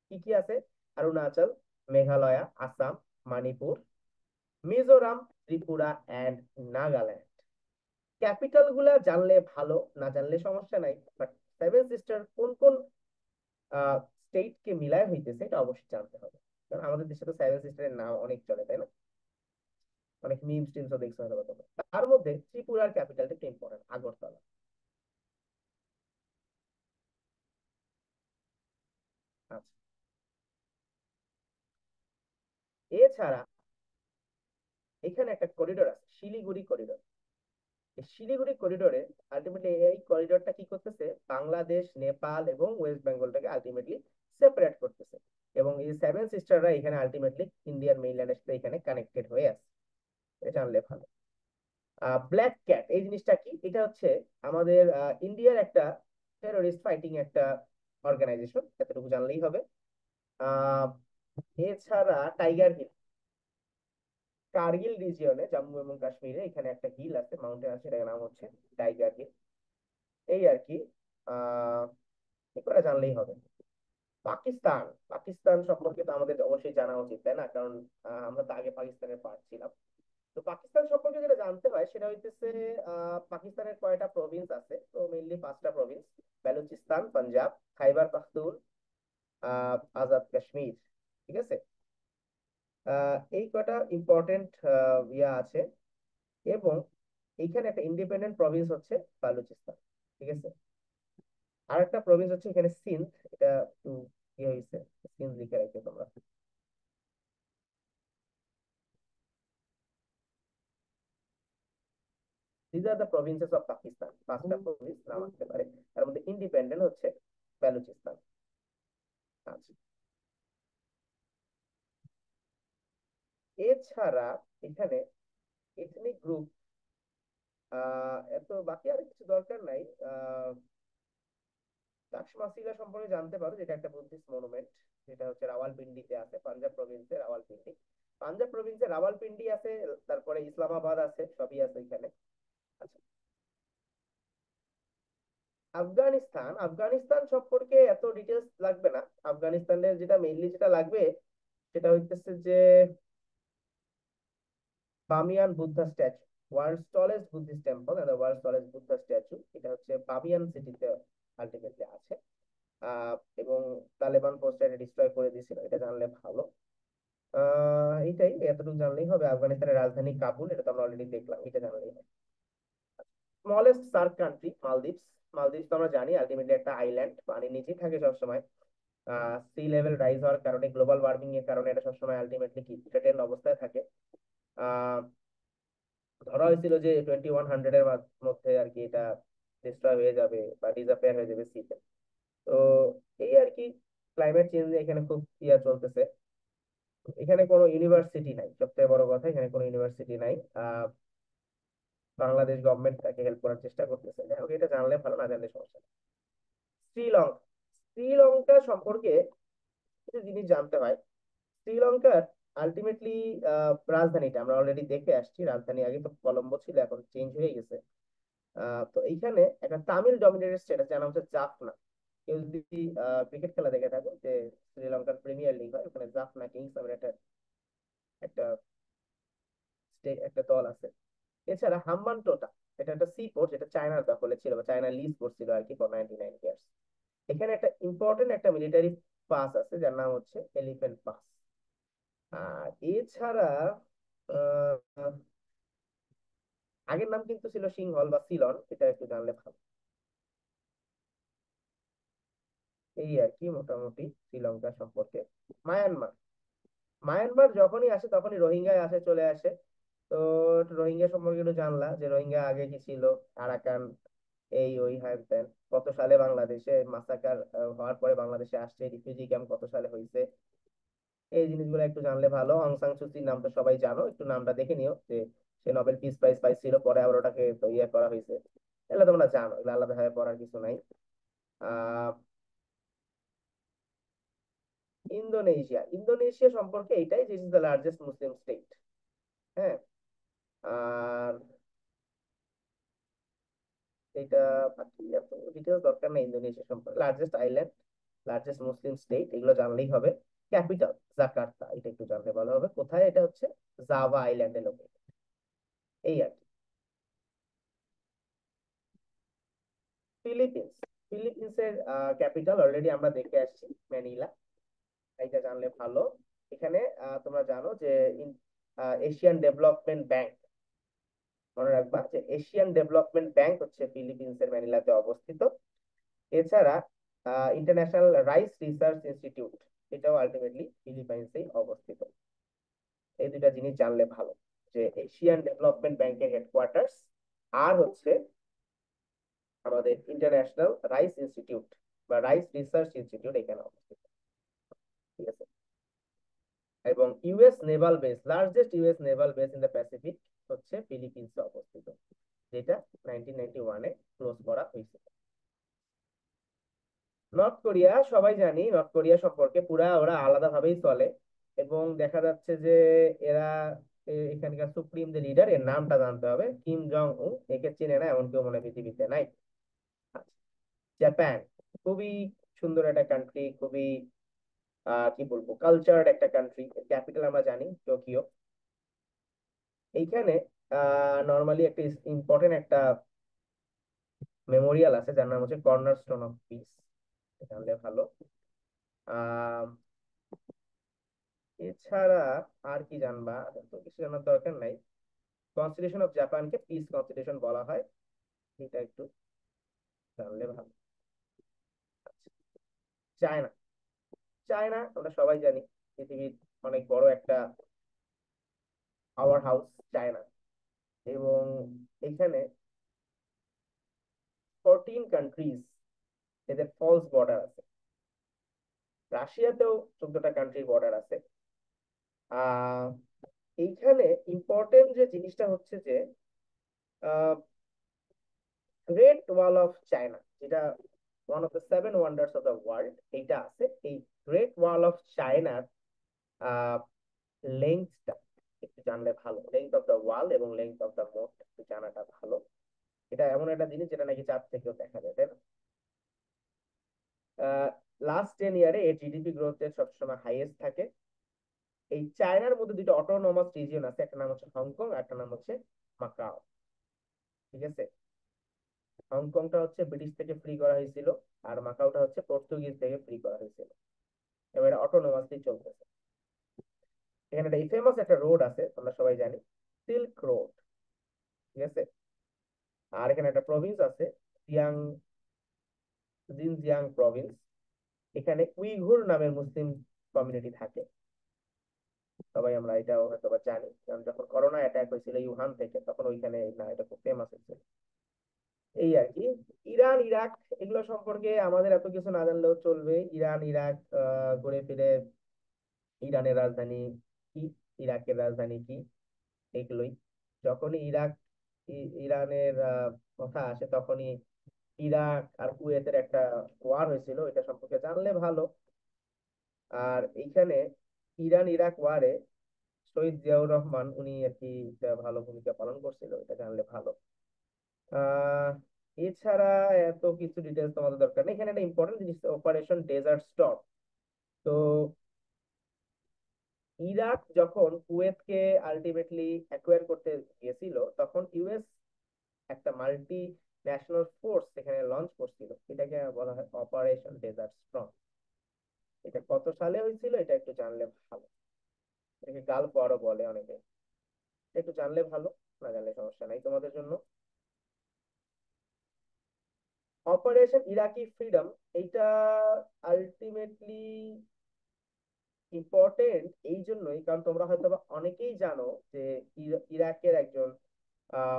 Speaker 1: কি কি আছে? অরুণাচল, মেঘালয়া, আসাম, মণিপুর, মিজোরাম, ত্রিপুরা এন্ড নাগাল্যান্ড। ক্যাপিটাল গুলা জানলে ভালো, না জানলে সমস্যা নাই, বাট সেভেন সিস্টার কোন কোন স্টেট কে মিলায় হইতেছে এটা অবশ্যই জানতে হবে, কারণ আমাদের দেশে তো সেভেন সিস্টারের নাম অনেক চলে, তাই না? অনেক মিমস টিমসও দেখছো হয়তো তোমরা। তার মধ্যে ত্রিপুরার ক্যাপিটালটা একটু ইম্পর্টেন্ট, আগরতলা। আচ্ছা, এছাড়া এখানে একটা করিডোর আছে, শিলিগুড়ি করিডোর। এই শিলিগুড়ি করিডোরে আলটিমেটলি এই করিডোরটা কি করতেছে, বাংলাদেশ, নেপাল এবং ওয়েস্ট বেঙ্গলটাকে আলটিমেটলি সেপারেট করতেছে, এবং এই সেভেন সিস্টাররা এখানে আলটিমেটলি ইন্ডিয়ান মেইনল্যান্ডের সাথে এখানে কানেক্টেড হয়ে আছে, এটা জানলে ভালো। ব্ল্যাক ক্যাট এই জিনিসটা কি? এটা হচ্ছে আমাদের ইন্ডিয়ার একটা টেরোরিস্ট ফাইটিং একটা অর্গানাইজেশন, এতটুকু জানলেই হবে। আহ এছাড়া টাইগার হিল, কার্গিল রিজিয়নে জম্মু এবং কাশ্মীরে এখানে একটা হিল আছে, মাউন্টেন আছে, এটার নাম হচ্ছে টাইগার হিল। এই আর কি, আহ এগুলো জানলেই হবে। পাকিস্তান, পাকিস্তান সম্পর্কে তো আমাদের অবশ্যই জানা উচিত, তাই না? কারণ আমরা তো আগে পাকিস্তানের পার্ট ছিলাম। তো পাকিস্তান সম্পর্কে যেটা জানতে হয় সেটা হইতেছে পাকিস্তানের কয়টা প্রভিন্স আছে, তো মেইনলি 5টা প্রভিন্স: বেলুচিস্তান, পাঞ্জাব, খাইবার পাখতুন, আজাদ কাশ্মীর। ঠিক আছে, এই কয়টা ইম্পর্টেন্ট ইয়া আছে, এবং এইখানে একটা ইন্ডিপেন্ডেন্ট প্রভিন্স হচ্ছে বালুচিস্তান। ঠিক আছে, আর একটা প্রভিন্স হচ্ছে এখানে সিন্ধ, এটা একটু কি হয়েছে, সিন্ধ লিখে রাখবে তোমরা। This are the provinces of Pakistan, 5টা প্রভিন্স নাম আসতে পারে, তার মধ্যে ইন্ডিপেন্ডেন্ট হচ্ছে বেলুচিস্তান। আচ্ছা, এছাড়া এখানে এথনিক গ্রুপ এত বাকি আর কিছু দরকার নাই। তাকসমাসিলা সম্পর্কে জানতে পারো, যেটা একটা বুদ্ধিস্ট মনুমেন্ট, যেটা হচ্ছে রাওয়ালপিন্ডিতে আছে, পাঞ্জাব প্রভিন্সে রাওয়ালপিন্ডি। পাঞ্জাব প্রভিন্সে রাওয়ালপিন্ডি আছে, তারপরে ইসলামাবাদ আছে, সবই আছে এখানে। আচ্ছা, আফগানিস্তান, আফগানিস্তান সম্পর্কে এত ডিটেলস লাগবে না। আফগানিস্তানের যেটা মেইনলি যেটা লাগবে সেটা হইতেছে যে Bamiyan Buddha statue, world's tallest Buddhist temple and world's tallest Buddha statue, এটা হচ্ছে বামিয়ান সিটিতে আলটিমেটলি আছে। এবং তালেবান ফোর্সরা এটা ডিস্ট্রয় করে দিয়েছিল, এটা জানলে ভালো। এইটাই, এতটুকু জানলেই হবে। আফগানিস্তানের রাজধানী কাবুল, এটা তো আমরা অলরেডি দেখলাম, এটা জানলেই হবে। Smallest SAARC country Maldives. Maldives তো আমরা জানি আলটিমেটলি একটা আইল্যান্ড, পানির নিচেই থাকে সবসময়। সি লেভেল রাইজ হওয়ার কারণে, গ্লোবাল ওয়ার্মিং এর কারণে এটা সবসময় আলটিমেটলি কি থ্রেটেন্ড অবস্থায় থাকে। আহ ধরা হয়েছিল যে 2100 এর মধ্যে আর কি এটা ডিস্ট্রয় হয়ে যাবে বা ডিসঅ্যাপিয়ার হয়ে যাবে সিতে। তো এই আর কি, ক্লাইমেট চেঞ্জ এখানে খুব ইয়া চলতেছে। এখানে কোনো ইউনিভার্সিটি নাই, সবথেকে বড় কথা, এখানে কোনো ইউনিভার্সিটি নাই। বাংলাদেশ গভর্নমেন্ট তাকে হেল্প করার চেষ্টা করতেছে, যাই হোক, এটা জানলে ভালো, না জানলে সমস্যা নেই। শ্রীলঙ্কা, শ্রীলঙ্কা সম্পর্কে কিছু জিনিস জানতে হয়। শ্রীলঙ্কার আলটিমেটলি রাজধানীটা আমরা অলরেডি দেখে আসছি, রাজধানী আগে তো কলম্বো ছিল, এখন চেঞ্জ হয়ে গেছে। তো এইখানে একটা তামিল ডমিনেটেড স্টেট আছে, যার নাম হচ্ছে জাফনা। কেউ যদি ক্রিকেট খেলা দেখে থাকো, যে শ্রীলঙ্কার প্রিমিয়ার লিগ হয়, ওখানে জাফনা কিংস নামের একটা একটা একটা দল আছে। এছাড়া হাম্বানটোটা, এটা একটা সি পোর্ট যেটা চায়নার দখলে ছিল বা চায়না লিজ করছিল আর কি ফর 99 ইয়ার্স। এখানে একটা ইম্পর্টেন্ট একটা মিলিটারি পাস আছে যার নাম হচ্ছে এলিফ্যান্ট পাস। আর এছাড়া আহ, আগের নাম কিন্তু ছিল সিংহল বা সিলন, এটা একটু জানলে ভালো। এই আর কি মোটামুটি শ্রীলঙ্কা সম্পর্কে। মায়ানমার, মায়ানমার যখনই আসে তখনই রোহিঙ্গায় আসে, চলে আসে। তো রোহিঙ্গা সম্পর্কে একটু জানলা যে রোহিঙ্গা আগে কি ছিল, আরাকান, এই ওই হ্যান ত্যান, কত সালে বাংলাদেশে মাসাকার হওয়ার পরে বাংলাদেশে আসছে, রিফিউজি ক্যাম্প কত সালে হয়েছে, এই জিনিসগুলো একটু জানলে ভালো। অং সান সুচির নাম তো সবাই জানো, একটু নামটা দেখে নিও যে সে নোবেল পিস প্রাইজ পাইছিল, পরে আবার ওটাকে তো ইয়ে করা হয়েছে। এগুলো তোমরা জানো, এগুলো আলাদা ভাবে পড়ার কিছু নাই। আহ ইন্দোনেশিয়া, ইন্দোনেশিয়া সম্পর্কে এইটাই যে is the largest Muslim state. হ্যাঁ। আর এটা বাকি এত ডিটেলস দরকার নেই ইন্দোনেশিয়া সম্পর্কে। লার্জেস্ট আইল্যান্ড, লার্জেস্ট মুসলিম স্টেট, এগুলো জানলেই হবে। ক্যাপিটাল জাকার্তা, এটা একটু জানলে ভালো হবে। কোথায় এটা হচ্ছে? জাভা আইল্যান্ডে লোকেটেড। এই আর কি। ফিলিপিন্স, ফিলিপিন্সের ক্যাপিটাল অলরেডি আমরা দেখে আসছি, ম্যানিলা। এটা জানলে ভালো। এখানে তোমরা জানো যে এশিয়ান ডেভেলপমেন্ট ব্যাংক, মনে রাখবা যে এশিয়ান ডেভেলপমেন্ট ব্যাংক হচ্ছে ফিলিপিন্সের ম্যানিলাতে অবস্থিত। এছাড়া ইন্টারন্যাশনাল রাইস রিসার্চ ইনস্টিটিউট, এটাও আলটিমেটলি ফিলিপাইন্সেই অবস্থিত। এই দুটা জিনিস জানলে ভালো, যে এশিয়ান ডেভেলপমেন্ট ব্যাংকের হেডকোয়ার্টার্স আর হচ্ছে আমাদের ইন্টারন্যাশনাল রাইস ইনস্টিটিউট বা রাইস রিসার্চ ইনস্টিটিউট এখানে অবস্থিত। ঠিক আছে। এবং US Naval base, largest US Naval base in the Pacific হচ্ছে ফিলিপিন্সে অবস্থিত, যেটা 1991-এ ক্লোজ করা হয়েছে। নর্থ কোরিয়া, সবাই জানি নর্থ কোরিয়া সম্পর্কে, পুরা ওরা আলাদা ভাবেই চলে। এবং দেখা যাচ্ছে যে এরা এখানকার সুপ্রিম যে লিডার, এর নামটা জানতে হবে, কিম জং উন। একে চিনে না এমন কেউ মনে হয় পৃথিবীতে নাই। আচ্ছা, জাপান, খুবই সুন্দর একটা কান্ট্রি, খুবই কি বলবো, কালচার্ড একটা কান্ট্রি। ক্যাপিটাল আমরা জানি টোকিও। এইখানে নর্মালি একটা ইম্পর্টেন্ট একটা মেমোরিয়াল আছে যার নাম হচ্ছে কর্নার স্টোন অফ পিস, জানলে ভালো। আহ এছাড়া আর কি জানবা, তো কিছু জানার দরকার নাই। কনস্টিটিউশন অফ জাপানকে পিস কনস্টিটিউশন বলা হয়, এটা একটু জানলে ভালো। চায়না, চায়না আমরা সবাই জানি পৃথিবীর অনেক বড় একটা পাওয়ার হাউস চায়না। এবং এখানে 14 কান্ট্রিজ এদের ফলস বর্ডার আছে। রাশিয়াতেও 14টা কান্ট্রির বর্ডার আছে। আহ এইখানে ইম্পর্টেন্ট যে জিনিসটা হচ্ছে যে গ্রেট ওয়াল অফ চায়না, যেটা one of the 7 wonders of the world, এইটা আছে। এই গ্রেট ওয়াল অফ চায়নার লেন্থটা একটু জানলে ভালো। লেন্থ অফ দ্য ওয়াল এবং লেন্থ অফ দ্য মোট একটু জানাটা ভালো। এটা এমন একটা জিনিস যেটা নাকি চাঁদ থেকেও দেখা যায়, তাই না? লাস্ট 10 ইয়ারে এর জিডিপি গ্রোথ রেট সবসময় হাইয়েস্ট থাকে। এই চায়নার মধ্যে দুটো অটোনমাস রিজিয়ন আছে, একটা নাম হচ্ছে হংকং আর একটা নাম হচ্ছে মাকাও। ঠিক আছে। হংকংটা হচ্ছে ব্রিটিশ থেকে ফ্রি করা হয়েছিল, আর মাকাওটা হচ্ছে পর্তুগিজ থেকে ফ্রি করা হয়েছিল। এবার অটোনোমাসলি চলতেছে। এখানে একটা ফেমাস একটা রোড আছে, আমরা সবাই জানি, সিল্ক রোড। ঠিক আছে। আর এখানে একটা প্রভিন্স আছে, জিয়াং, জিনজিয়াং প্রভিন্স। এখানে উইঘুর নামের মুসলিম কমিউনিটি থাকে। সবাই আমরা এটাও হয়তো বা জানি, কারণ যখন করোনা অ্যাটাক হয়েছিল ইউহান থেকে, তখন ওইখানে না এটা খুব ফেমাস হয়েছিল। এই আর কি। ইরান, ইরাক, এগুলো সম্পর্কে আমাদের এত কিছু না জানলেও চলবে। ইরান, ইরাক ঘুরে ফিরে ইরানের রাজধানী কি, ইরাকের রাজধানী কি, এগুলোই। যখনই ইরানের কথা আসে, তখনই ইরাক আর কুয়েতের একটা ওয়ার হয়েছিল, এটা সম্পর্কে জানলে ভালো। আর এইখানে ইরান ইরাক ওয়ারে শহীদ জিয়াউর রহমান উনি আর কি একটা ভালো ভূমিকা পালন করছিল, এটা জানলে ভালো। আহ এছাড়া এত কিছু ডিটেলস তোমাদের দরকার নেই। এখানে একটা ইম্পর্টেন্ট জিনিস, অপারেশন ডেজার্ট স্টর্ম। তো ইরাক যখন কুয়েতকে আলটিমেটলি অ্যাকোয়ার করতে গিয়েছিল, তখন ইউএস একটা মাল্টি ন্যাশনাল ফোর্স সেখানে লঞ্চ করছিল, এটাকে বলা হয় অপারেশন ডেজার্ট স্টর্ম। এটা কত সালে হয়েছিল এটা একটু জানলে ভালো। এটাকে গালফ ওয়ারও বলে অনেকে, একটু জানলে ভালো, না জানলে সমস্যা নাই তোমাদের জন্য। অপারেশন ইরাকি ফ্রিডম, এইটা আলটিমেটলি ইম্পর্টেন্ট এই জন্যই কারণ তোমরা হয়তো বা অনেকেই জানো যে ইরাকের একজন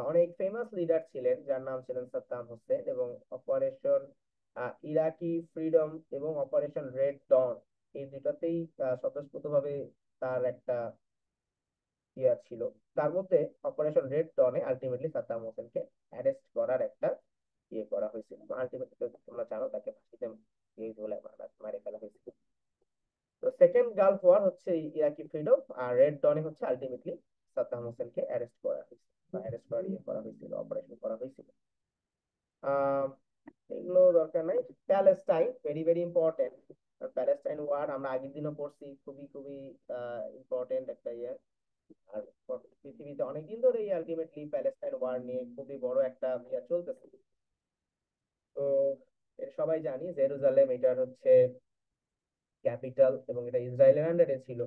Speaker 1: অনেক ফেমাস লিডার ছিলেন যার নাম ছিলেন সাদ্দাম হোসেন, এবং অপারেশন ইরাকি ফ্রিডম এবং অপারেশন রেড ডন, এই দুটাতেই স্বতঃস্ফূর্তভাবে তার একটা ইয়া ছিল। তার মধ্যে অপারেশন রেড ডনে আলটিমেটলি সাদ্দাম হোসেনকে অ্যারেস্ট করার একটা ইয়ে করা হয়েছিল, আলটিমেটলি তোমরা জানো তাকে ফাঁসিতে দিয়ে ঝুলায় মারে ফেলা হয়েছিল। তো সেকেন্ড গালফ ওয়ার হচ্ছে ইরাকি ফ্রিডম, আর রেড ডনে হচ্ছে আলটিমেটলি সাদ্দাম হোসেনকে অ্যারেস্ট করা হয়েছিল, বা অ্যারেস্ট করার ইয়ে করা হয়েছিল, অপারেশন করা হয়েছিল। আহ এগুলো দরকার নাই। Palestine very very important. Palestine war আমরা আগের দিনও পড়ছি, খুবই খুবই ইম্পর্টেন্ট একটা ইয়ে। আর পৃথিবীতে অনেকদিন ধরেই আলটিমেটলি প্যালেস্টাইন ওয়ার নিয়ে খুবই বড় একটা ইয়ে চলতেছে। তো সবাই জানি জেরুজালেম এটার হচ্ছে ক্যাপিটাল, এবং এটা ইসরায়েলের আন্ডারে ছিল।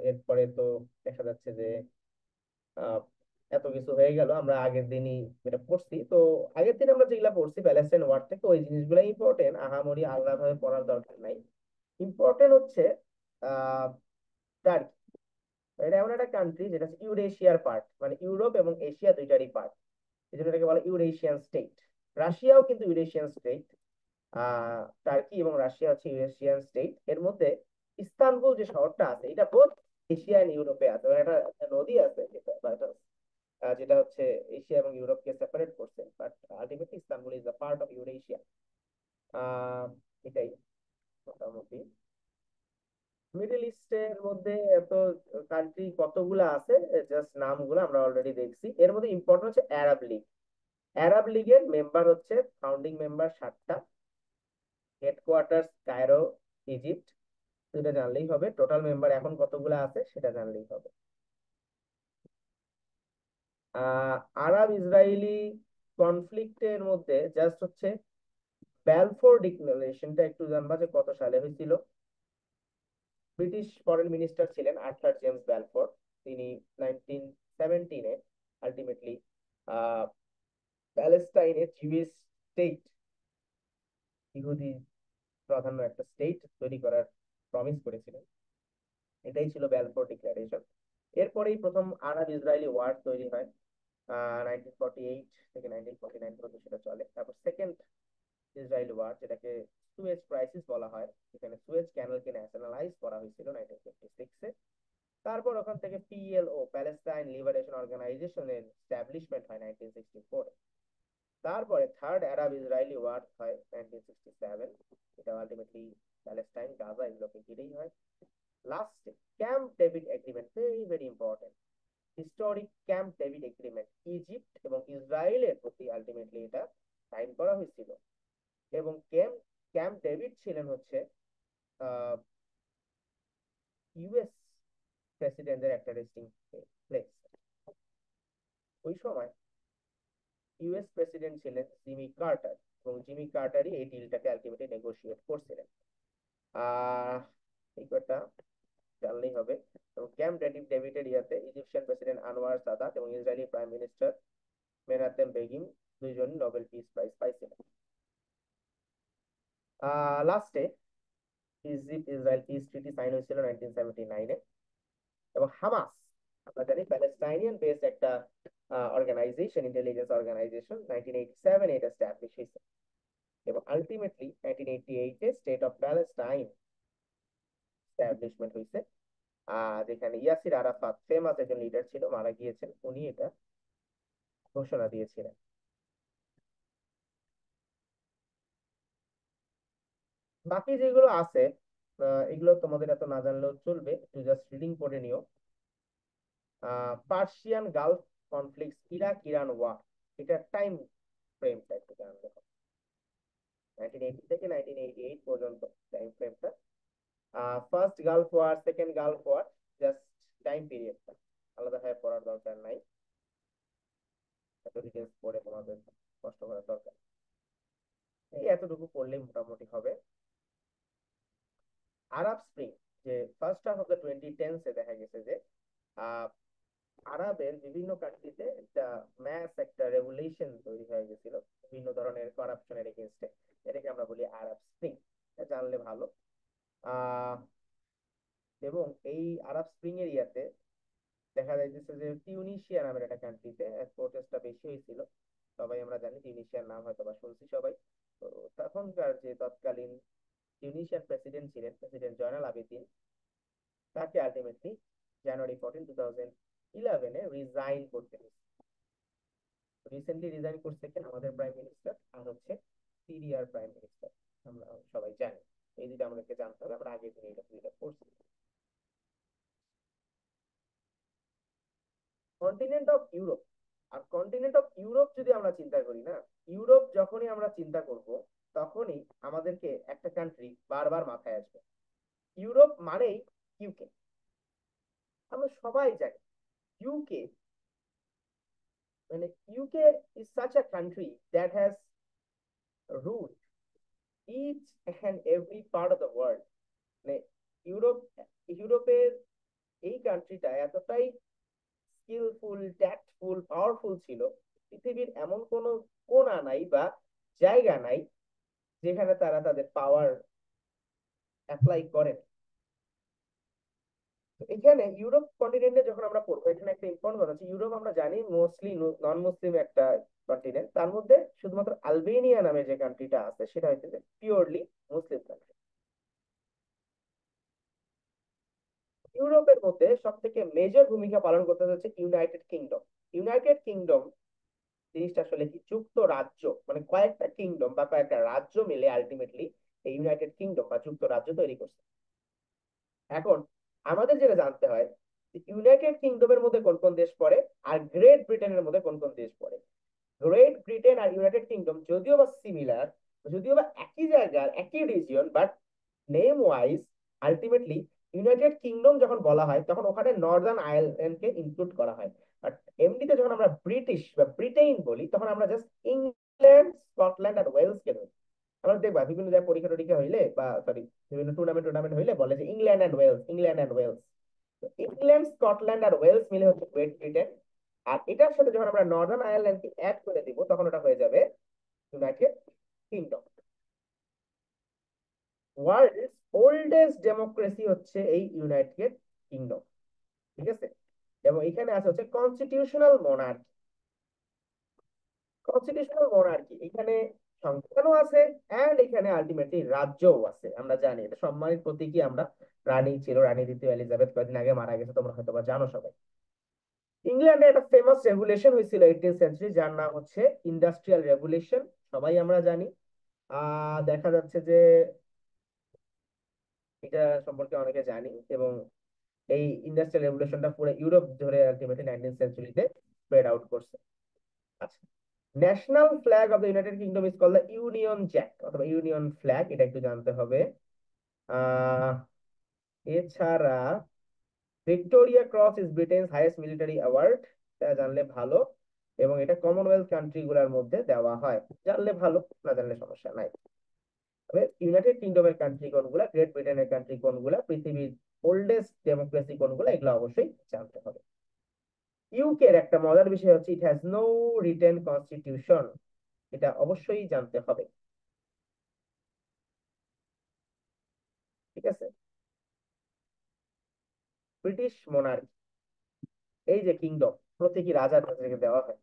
Speaker 1: এরপরে তো দেখা যাচ্ছে যে আহ, এত কিছু হয়ে গেল, আমরা আগের দিনই এটা পড়ছি। তো আগের দিন আমরা যেগুলা পড়ছি প্যালেস্টাইন ওয়ার থেকে, ওই জিনিসগুলাই ইম্পর্টেন্ট, আহামরি আলাদা ভাবে পড়ার দরকার নাই। ইম্পর্টেন্ট হচ্ছে আহ টার্কি। এটা এমন একটা কান্ট্রি যেটা হচ্ছে ইউরেশিয়ার পার্ট, মানে ইউরোপ এবং এশিয়া দুইটারই পার্ট, এই জন্য এটাকে বলে ইউরেশিয়ান স্টেট। রাশিয়াও কিন্তু ইউরেশিয়ান স্টেট। টার্কি এবং রাশিয়া হচ্ছে ইউরেশিয়ান স্টেট। এর মধ্যে ইস্তানবুল যে শহরটা আছে, এটা বোধ এশিয়া এন্ড ইউরোপে আছে, মানে একটা নদী আছে যেটা বা এটা, যেটা হচ্ছে এশিয়া এবং ইউরোপকে সেপারেট করছে, but ultimately Istanbul is the part of Eurasia. Ah এটাই মোটামুটি। মিডল ইস্টের মধ্যে এত কান্ট্রি কতগুলা আছে, জাস্ট নামগুলো আমরা অলরেডি দেখছি। এর মধ্যে ইম্পর্টেন্ট হচ্ছে আরব লীগ। আরব লীগের মেম্বার হচ্ছে, ফাউন্ডিং মেম্বার 7টা, হেডকোয়ার্টার কায়রো, ইজিপ্ট। সেটা জানলেই হবে, টোটাল মেম্বার এখন কতগুলো আছে সেটা জানলেই হবে। আহ আরব ইসরায়েলি কনফ্লিক্টের মধ্যে জাস্ট হচ্ছে ব্যালফোর ডিক্লারেশনটা একটু জানবা যে কত সালে হয়েছিল। ব্রিটিশ ফরেন মিনিস্টার ছিলেন আর্থার জেমস ব্যালফোর, তিনি 1917-এ আলটিমেটলি প্যালেস্টাইনে জুইশ স্টেট, ইহুদি প্রাধান্য একটা স্টেট তৈরি করার প্রমিস করেছিলেন। এটাই ছিল ব্যালফোর ডিক্লারেশন। এরপরেই প্রথম আরব ইসরায়েলি ওয়ার তৈরি হয়, 1948 থেকে 1949 পর্যন্ত সেটা চলে। তারপর সেকেন্ড ইসরায়েলি ওয়ার, যেটাকে সুয়েজ ক্রাইসিস বলা হয়, যেখানে সুয়েজ ক্যানেলকে ন্যাশনালাইজ করা হয়েছিল 1956-এ। তারপর ওখান থেকে পিএলও, প্যালেস্টাইন লিবারেশন অর্গানাইজেশনের এস্টাবলিশমেন্ট হয় 1964-এ। তারপরে থার্ড আরব ইসরায়েলি ওয়ার হয় 1967, এটা আলটিমেটলি প্যালেস্টাইন, গাজা এগুলোকে ঘিরেই হয়। লাস্টে camp David agreement, very very important, historic camp David agreement, Egypt এবং ইসরায়েলের প্রতি আলটিমেটলি এটা সাইন করা হয়েছিল। এবং ক্যাম্প ক্যাম্প ডেভিড ছিলেন হচ্ছে ইউএস প্রেসিডেন্টের একটা রেস্টিং প্লেস। ওই সময় ইউএস প্রেসিডেন্ট ছিলেন জিমি কার্টার, এবং জিমি কার্টারই এই ডিলটাকে আলটিমেটলি নেগোশিয়েট করছিলেন। আহ এই কথা জানলেই হবে। এবং ক্যাম্প ডেভিডের ইয়াতে ইজিপশিয়ান প্রেসিডেন্ট আনোয়ার সাদাত এবং Israeli prime minister Menachem Begin দুইজন নোবেল পিস প্রাইজ পাইছিলেন। লাস্টে Egypt Israel peace treaty sign হয়েছিল 1979-এ। এবং হামাস, আমরা জানি প্যালেস্টাইনিয়ান বেসড একটা অর্গানাইজেশন, ইন্টেলিজেন্স অর্গানাইজেশন, 1987 এটা এস্টাবলিশ হয়েছে। এবং আলটিমেটলি 1988-এ স্টেট অফ প্যালেস্টাইন এস্টাবলিশমেন্ট হয়েছে, যেখানে ইয়াসির আরাফাত ফেমাস একজন লিডার ছিল, মারা গিয়েছেন, উনি এটা ঘোষণা দিয়েছিলেন। বাকি যেগুলো আছে এগুলো তোমাদের এত না জানলেও চলবে, একটু জাস্ট রিডিং করে নিও। Persian Gulf conflict, Iraq Iran war, এটা টাইম ফ্রেমটা একটু জানতে হবে, 1980 থেকে 1988 পর্যন্ত টাইম ফ্রেমটা। First Gulf war, second Gulf war, just time পিরিয়ডটা আলাদাভাবে পড়ার দরকার নাই, এত ডিটেলস পড়ে তোমাদের কষ্ট করার দরকার, এই এতটুকু পড়লেই মোটামুটি হবে। আরব স্প্রিং, যে first half of the 2010s দেখা গেছে যে আহ আরবের বিভিন্ন কান্ট্রিতে একটা ম্যাস একটা রেভুলেশন তৈরি হয়ে গেছিল বিভিন্ন ধরনের করাপশনের এগেইনস্টে, এটাকে আমরা বলি আরব স্প্রিং, জানলে ভালো। আহ এবং এই আরব স্প্রিং এর ইয়াতে দেখা যাইতেছে যে টিউনিশিয়া নামের একটা কান্ট্রিতে প্রোটেস্টটা বেশি হয়েছিল, সবাই আমরা জানি টিউনিশিয়ার নাম হয়তো বা শুনছি সবাই। তো তখনকার যে তৎকালীন টিউনিশিয়ার প্রেসিডেন্ট ছিলেন, প্রেসিডেন্ট জয়নাল আবেদিন, তাকে আলটিমেটলি জানুয়ারি 14, 2011 রিজাইন করতে হয়েছে। রিসেন্টলি রিজাইন করছে কেন আমাদের প্রাইম মিনিস্টার, আর হচ্ছে সিরিয়ার প্রাইম মিনিস্টার, আমরা সবাই জানি। এই দুটো আমাদেরকে জানতে হবে, আমরা আগে থেকে এটা দুইটা পড়ছি। কন্টিনেন্ট অফ ইউরোপ, আর কন্টিনেন্ট অফ ইউরোপ যদি আমরা চিন্তা করি না, ইউরোপ যখনই আমরা চিন্তা করব তখনই আমাদেরকে একটা কান্ট্রি বারবার মাথায় আসবে, ইউরোপ মানেই ইউকে। আমরা সবাই জানি ইউকে, মানে UK is such a country that has ruled each and every part of the world, মানে ইউরোপ, ইউরোপের এই কান্ট্রিটা এতটাই স্কিলফুল, ট্যাক্টফুল, পাওয়ারফুল ছিল, পৃথিবীর এমন কোনো কোণা নাই বা জায়গা নাই যেখানে তারা তাদের পাওয়ার অ্যাপ্লাই করেন। তো এখানে ইউরোপ কন্টিনেন্টে যখন আমরা পড়বো, এখানে একটা ইম্পর্টেন্ট কথা হচ্ছে ইউরোপ আমরা জানি মোস্টলি নন মুসলিম একটা কন্টিনেন্ট, তার মধ্যে শুধুমাত্র আলবেনিয়া নামে যে কান্ট্রিটা আছে সেটা হচ্ছে পিওরলি মুসলিম কান্ট্রি। ইউরোপের মধ্যে সব থেকে মেজর ভূমিকা পালন করতে হচ্ছে ইউনাইটেড কিংডম। ইউনাইটেড কিংডম জিনিসটা আসলে কি, যুক্তরাজ্য, মানে কয়েকটা কিংডম বা কয়েকটা রাজ্য মিলে আলটিমেটলি এই ইউনাইটেড কিংডম বা যুক্তরাজ্য তৈরি করছে। এখন আমাদের যেটা জানতে হয় ইউনাইটেড কিংডমের মধ্যে কোন কোন দেশ পড়ে আর গ্রেট ব্রিটেনের মধ্যে কোন কোন দেশ পড়ে। গ্রেট ব্রিটেন আর ইউনাইটেড কিংডম যদিও বা সিমিলার, যদিও বা একই জায়গার একই region, but name wise ultimately United kingdom যখন বলা হয় তখন ওখানে নর্দার্ন আয়ারল্যান্ডকে ইনক্লুড করা হয়। বাট এমনিতে যখন আমরা ব্রিটিশ বা ব্রিটেন বলি তখন আমরা জাস্ট ইংল্যান্ড, স্কটল্যান্ড আর ওয়েলস কে ধরি। আমরা দেখবা বিভিন্ন জায়গায় পরীক্ষা টরীক্ষা হইলে বা সরি বিভিন্ন টুর্নামেন্ট টুর্নামেন্ট হইলে বলে যে England and Wales, England and Wales. তো ইংল্যান্ড, স্কটল্যান্ড আর ওয়েলস মিলে হচ্ছে গ্রেট ব্রিটেন, আর এটার সাথে যখন আমরা নর্দার্ন আয়ারল্যান্ডকে অ্যাড করে দিব তখন ওটা হয়ে যাবে United Kingdom. World's oldest democracy হচ্ছে এই ইউনাইটেড কিংডম, ঠিক আছে। এবং এখানে আছে হচ্ছে কনস্টিটিউশনাল মোনার্কি। কনস্টিটিউশনাল মোনার্কি এখানে সংবিধানও আছে এন্ড এখানে আলটিমেটলি রাজ্যও আছে। আমরা জানি এটা সম্মানিত প্রতীকী, আমরা রানী ছিল, রানী দ্বিতীয় এলিজাবেথ কয়েকদিন আগে মারা গেছে, তোমরা হয়তো বা জানো সবাই। ইংল্যান্ডে একটা ফেমাস রেভুলেশন হয়েছিল 18th সেঞ্চুরি, যার নাম হচ্ছে ইন্ডাস্ট্রিয়াল রেভুলেশন, সবাই আমরা জানি। দেখা যাচ্ছে যে এটা সম্পর্কে অনেকে জানি, এবং এই ইন্ডাস্ট্রিয়াল রেভলিউশনটা পুরো ইউরোপ ধরে আলটিমেটলি 19th সেঞ্চুরিতে স্প্রেড আউট করছে। আচ্ছা, national flag of the United Kingdom is called the Union Jack অথবা ইউনিয়ন ফ্ল্যাগ, এটা একটু জানতে হবে। আহ এছাড়া Victoria Cross is Britain's highest military award, এটা জানলে ভালো, এবং এটা কমনওয়েলথ কান্ট্রি গুলার মধ্যে দেওয়া হয়, জানলে ভালো, না জানলে সমস্যা নাই। তবে ইউনাইটেড কিংডমের কান্ট্রি কোনগুলা, গ্রেট ব্রিটেনের কান্ট্রি কোনগুলা, পৃথিবীর ওল্ডেস্ট ডেমোক্রেসি কোনগুলা, এগুলো অবশ্যই জানতে হবে। ইউকে এর একটা মজার বিষয় হচ্ছে it has no written constitution, এটা অবশ্যই জানতে হবে, ঠিক আছে। ব্রিটিশ মোনার্কি, এই যে কিংডম, প্রতীকী রাজা তাদেরকে দেওয়া হয়।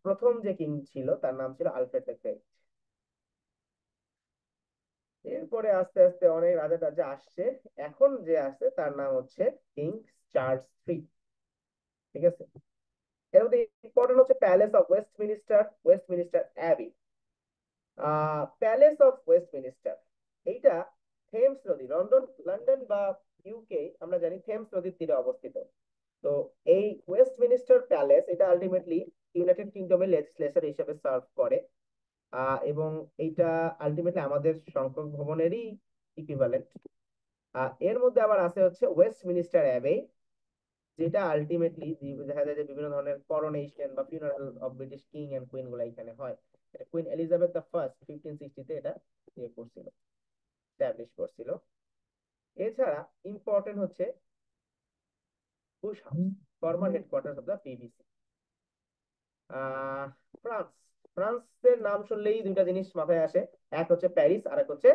Speaker 1: প্রথম যে কিং ছিল তার নাম ছিল আলফ্রেড দ্য গ্রেট। এরপরে আস্তে আস্তে অনেক রাজা টাজা আসছে, এখন যে আছে তার নাম হচ্ছে কিং চার্লস 3, ঠিক আছে। এর মধ্যে ইম্পর্টেন্ট হচ্ছে palace of Westminster, Westminster Abbey. Palace of Westminster এইটা থেমস নদী, লন্ডন, লন্ডন বা ইউকে আমরা জানি থেমস নদীর তীরে অবস্থিত। তো এই ওয়েস্টমিনিস্টার প্যালেস এটা আলটিমেটলি ইউনাইটেড কিংডমের লেজিসলেচার হিসেবে সার্ভ করে, এবং এইটা আলটিমেটলি আমাদের সংসদ ভবনেরই ইকুইভ্যালেন্ট। এর মধ্যে আবার আছে হচ্ছে ওয়েস্টমিনিস্টার অ্যাবে, যেটা আলটিমেটলি দেখা যায় যে বিভিন্ন ধরনের করোনেশন বা funeral of British king and queen গুলা এখানে হয়। এটা কুইন এলিজাবেথ দ্য ফার্স্ট 1560 এটা ইয়ে করছিল, এস্টাবলিশ করছিল। এছাড়া ইম্পর্টেন্ট হচ্ছে Bush house, former headquarter of the BBC. France, ফ্রান্সের নাম শুনলেই দুইটা জিনিস মাথায় আসে, এক হচ্ছে প্যারিস আর এক হচ্ছে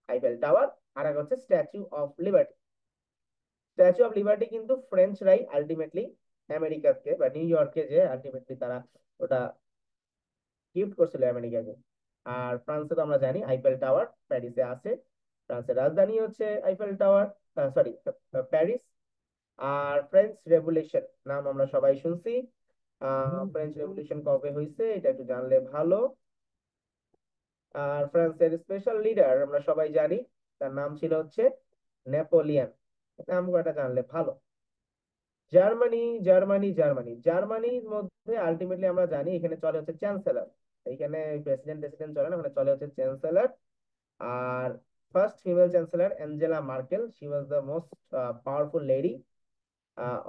Speaker 1: আইফেল টাওয়ার, আর এক হচ্ছে statue of liberty. Statue of liberty কিন্তু ফ্রেঞ্চরাই আলটিমেটলি আমেরিকাকে বা নিউ ইয়র্কে যে আলটিমেটলি তারা ওটা গিফট করছিল আমেরিকাকে। আর ফ্রান্সে তো আমরা জানি আইফেল টাওয়ার প্যারিসে আছে, ফ্রান্সের রাজধানী হচ্ছে আইফেল টাওয়ার, সরি প্যারিস। আর ফ্রেঞ্চ রেভলিউশন নাম আমরা সবাই শুনছি। ফ্রেঞ্চ রেভলিউশন কবে হয়েছে এটা একটু জানলে ভালো। আর ফ্রান্সের স্পেশাল লিডার আমরা সবাই জানি, তার নাম ছিল হচ্ছে নেপোলিয়ান, নাম কয়টা জানলে ভালো। জার্মানি, জার্মানির মধ্যে আলটিমেটলি আমরা জানি এখানে চলে হচ্ছে চ্যান্সেলর, এখানে প্রেসিডেন্ট প্রেসিডেন্ট চলে না, ওখানে চলে হচ্ছে চ্যান্সেলর। আর first female chancellor Angela Merkel, she was the most powerful lady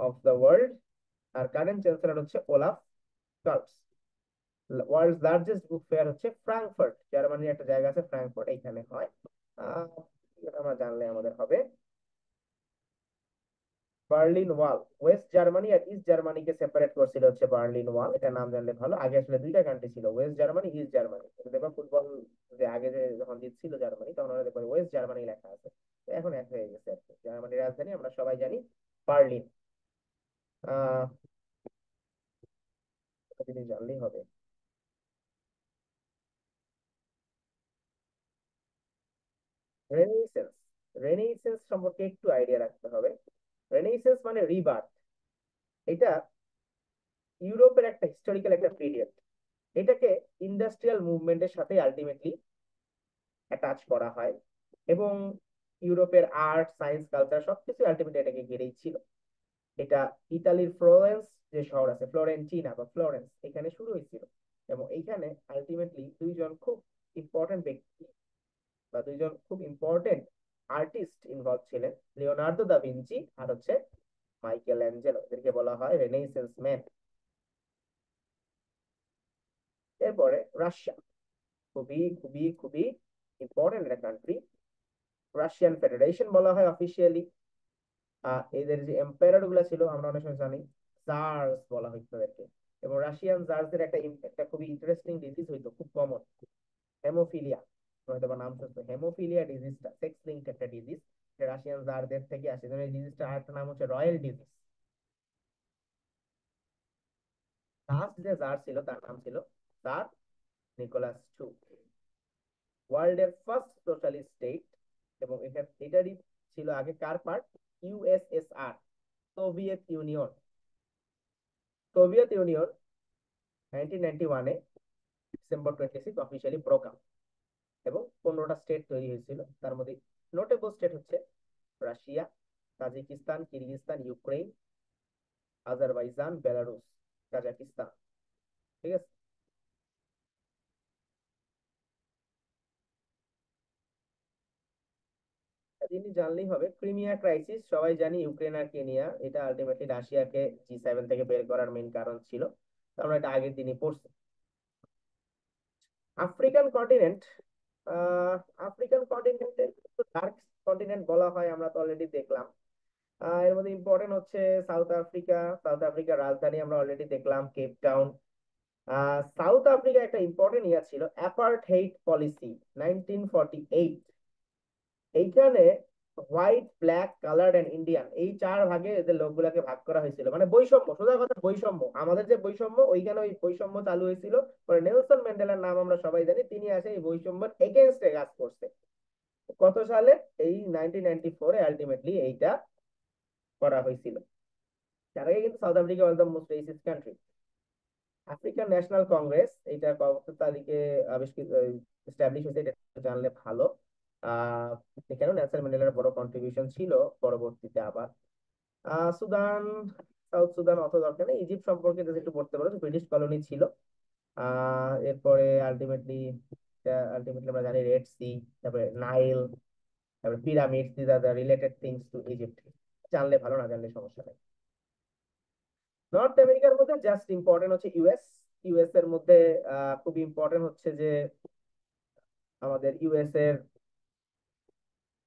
Speaker 1: of the world. আর কারেন্ট চ্যান্সেলর হচ্ছে Olaf Scholz. World largest book fair হচ্ছে ফ্রাঙ্কফার্ট, জার্মানির একটা জায়গা আছে ফ্রাঙ্কফার্ট, এখানে হয়। আহ এটা আমরা জানলে আমাদের হবে। বার্লিন ওয়াল, ওয়েস্ট জার্মানি আর ইস্ট জার্মানিকে সেপারেট করছিল হচ্ছে বার্লিন ওয়াল, এটা নাম জানলে ভালো। আগে আসলে দুইটা কান্ট্রি ছিল, ওয়েস্ট জার্মানি ইস্ট জার্মানি। দেখবা ফুটবল যে আগে যে যখন জিতছিল জার্মানি তখন ওরা দেখবে ওয়েস্ট জার্মানি লেখা আছে, তো এখন এক হয়ে গেছে আর কি। জার্মানির রাজধানী আমরা সবাই জানি বার্লিন। আহ এটা জিনিস জানলেই হবে। রেনেসান্স, রেনেসান্স সম্পর্কে একটু আইডিয়া রাখতে হবে। রেনেসান্স মানে রিবার্থ, এটা ইউরোপের একটা হিস্টোরিক্যাল একটা পিরিয়ড। এটাকে ইন্ডাস্ট্রিয়াল মুভমেন্টের সাথে আলটিমেটলি অ্যাটাচ করা হয়, এবং ইউরোপের আর্ট সায়েন্স কালচার সবকিছু আলটিমেটলি এটাকে ঘিরেই ছিল। এটা ইতালির ফ্লোরেন্স যে শহর আছে, ফ্লোরেন্টিনা বা ফ্লোরেন্স, এখানে শুরু হয়েছিল। এবং এইখানে আলটিমেটলি দুইজন খুব ইম্পর্টেন্ট ব্যক্তি বা দুইজন খুব ইম্পর্টেন্ট আর্টিস্ট ইনভলভ ছিলেন, লিওনার্দো দা ভিঞ্চি আর হচ্ছে মাইকেল অ্যাঞ্জেলো, এদেরকে বলা হয় রেনেসান্স ম্যান। এরপরে রাশিয়া, খুবই খুবই খুবই ইম্পর্টেন্ট একটা কান্ট্রি, রাশিয়ান ফেডারেশন বলা হয় অফিসিয়ালি। এদের যে এম্পায়ার গুলা ছিল আমরা অনেক সময় জানি জার্স বলা হইতো তাদেরকে। এবং রাশিয়ান জার্সদের একটা একটা খুবই ইন্টারেস্টিং ডিজিজ হইতো, খুব কমন, হেমোফিলিয়া। হয়তো বা নাম শুনছো, হেমোফিলিয়া ডিজিজটা সেক্স লিঙ্কড একটা ডিজিজ, রাশিয়ান জারদের থেকে আসে। যেমন এই ডিজিজটার আরেকটা নাম হচ্ছে রয়্যাল ডিজিজ। লাস্ট যে জার ছিল তার নাম ছিল জার নিকোলাস টু, ওয়ার্ল্ডের ফার্স্ট সোশ্যালিস্ট স্টেট। এবং এটারই ছিল আগে কার part, USSR, Soviet Union. Soviet Union 1991-এ ডিসেম্বর 26 অফিসিয়ালি ব্রোক আপ, এবং 15টা স্টেট তৈরি হয়েছিল। তার মধ্যে নোটেবল স্টেট হচ্ছে Russia, Tajikistan, Kyrgyzstan, Ukraine, Azerbaijan, Belarus, Kazakhstan. ঠিক আছে, জিনিস জানলেই হবে। ক্রিমিয়া ক্রাইসিস সবাই জানি, ইউক্রেন আর কেনিয়া, এটা আলটিমেটলি রাশিয়াকে G7 থেকে বের করার মেইন কারণ ছিল, আমরা এটা আগের দিনই পড়ছি। আফ্রিকান কন্টিনেন্ট, আহ আফ্রিকান কন্টিনেন্টে ডার্ক কন্টিনেন্ট বলা হয়, আমরা তো অলরেডি দেখলাম। এর মধ্যে ইম্পর্টেন্ট হচ্ছে সাউথ আফ্রিকা, সাউথ আফ্রিকার রাজধানী আমরা অলরেডি দেখলাম কেপ টাউন। সাউথ আফ্রিকা একটা ইম্পর্টেন্ট ইয়া ছিল অ্যাপার্টহেইড পলিসি 1948। এইখানে white, black, coloured and Indian এই চার ভাগে এদের লোকগুলাকে ভাগ করা হয়েছিল, মানে বৈষম্য, সোজা কথা বৈষম্য, আমাদের যে বৈষম্য ওইখানে ওই বৈষম্য চালু হয়েছিল। পরে নেলসন ম্যান্ডেলার নাম আমরা সবাই জানি, তিনি আসে এই বৈষম্যের এগেনস্টে কাজ করছে। কত সালে, এই 1994-এ আলটিমেটলি এইটা করা হয়েছিল। তার আগে কিন্তু South Africa was the most racist country. African National Congress এইটা কত তারিখে আবিষ্কৃত এস্টাবলিশ হয়েছে এটা একটু জানলে ভালো। আহ এখানেও নেলসন ম্যান্ডেলার বড় কন্ট্রিবিউশন ছিল পরবর্তীতে আবার। সুদান, সাউথ সুদান অত দরকার নেই, ইজিপ্ট সম্পর্কে যদি একটু পড়তে পারো, ব্রিটিশ কলোনি ছিল। এরপরে আলটিমেটলি আমরা জানি রেড সি, তারপরে নাইল, তারপর pyramids, this are the related things to Egypt. জানলে ভালো, না জানলে সমস্যা নেই। নর্থ আমেরিকার মধ্যে জাস্ট ইম্পর্টেন্ট হচ্ছে ইউএস। ইউএস এর মধ্যে খুব ইম্পর্টেন্ট হচ্ছে যে আমাদের ইউএস এর,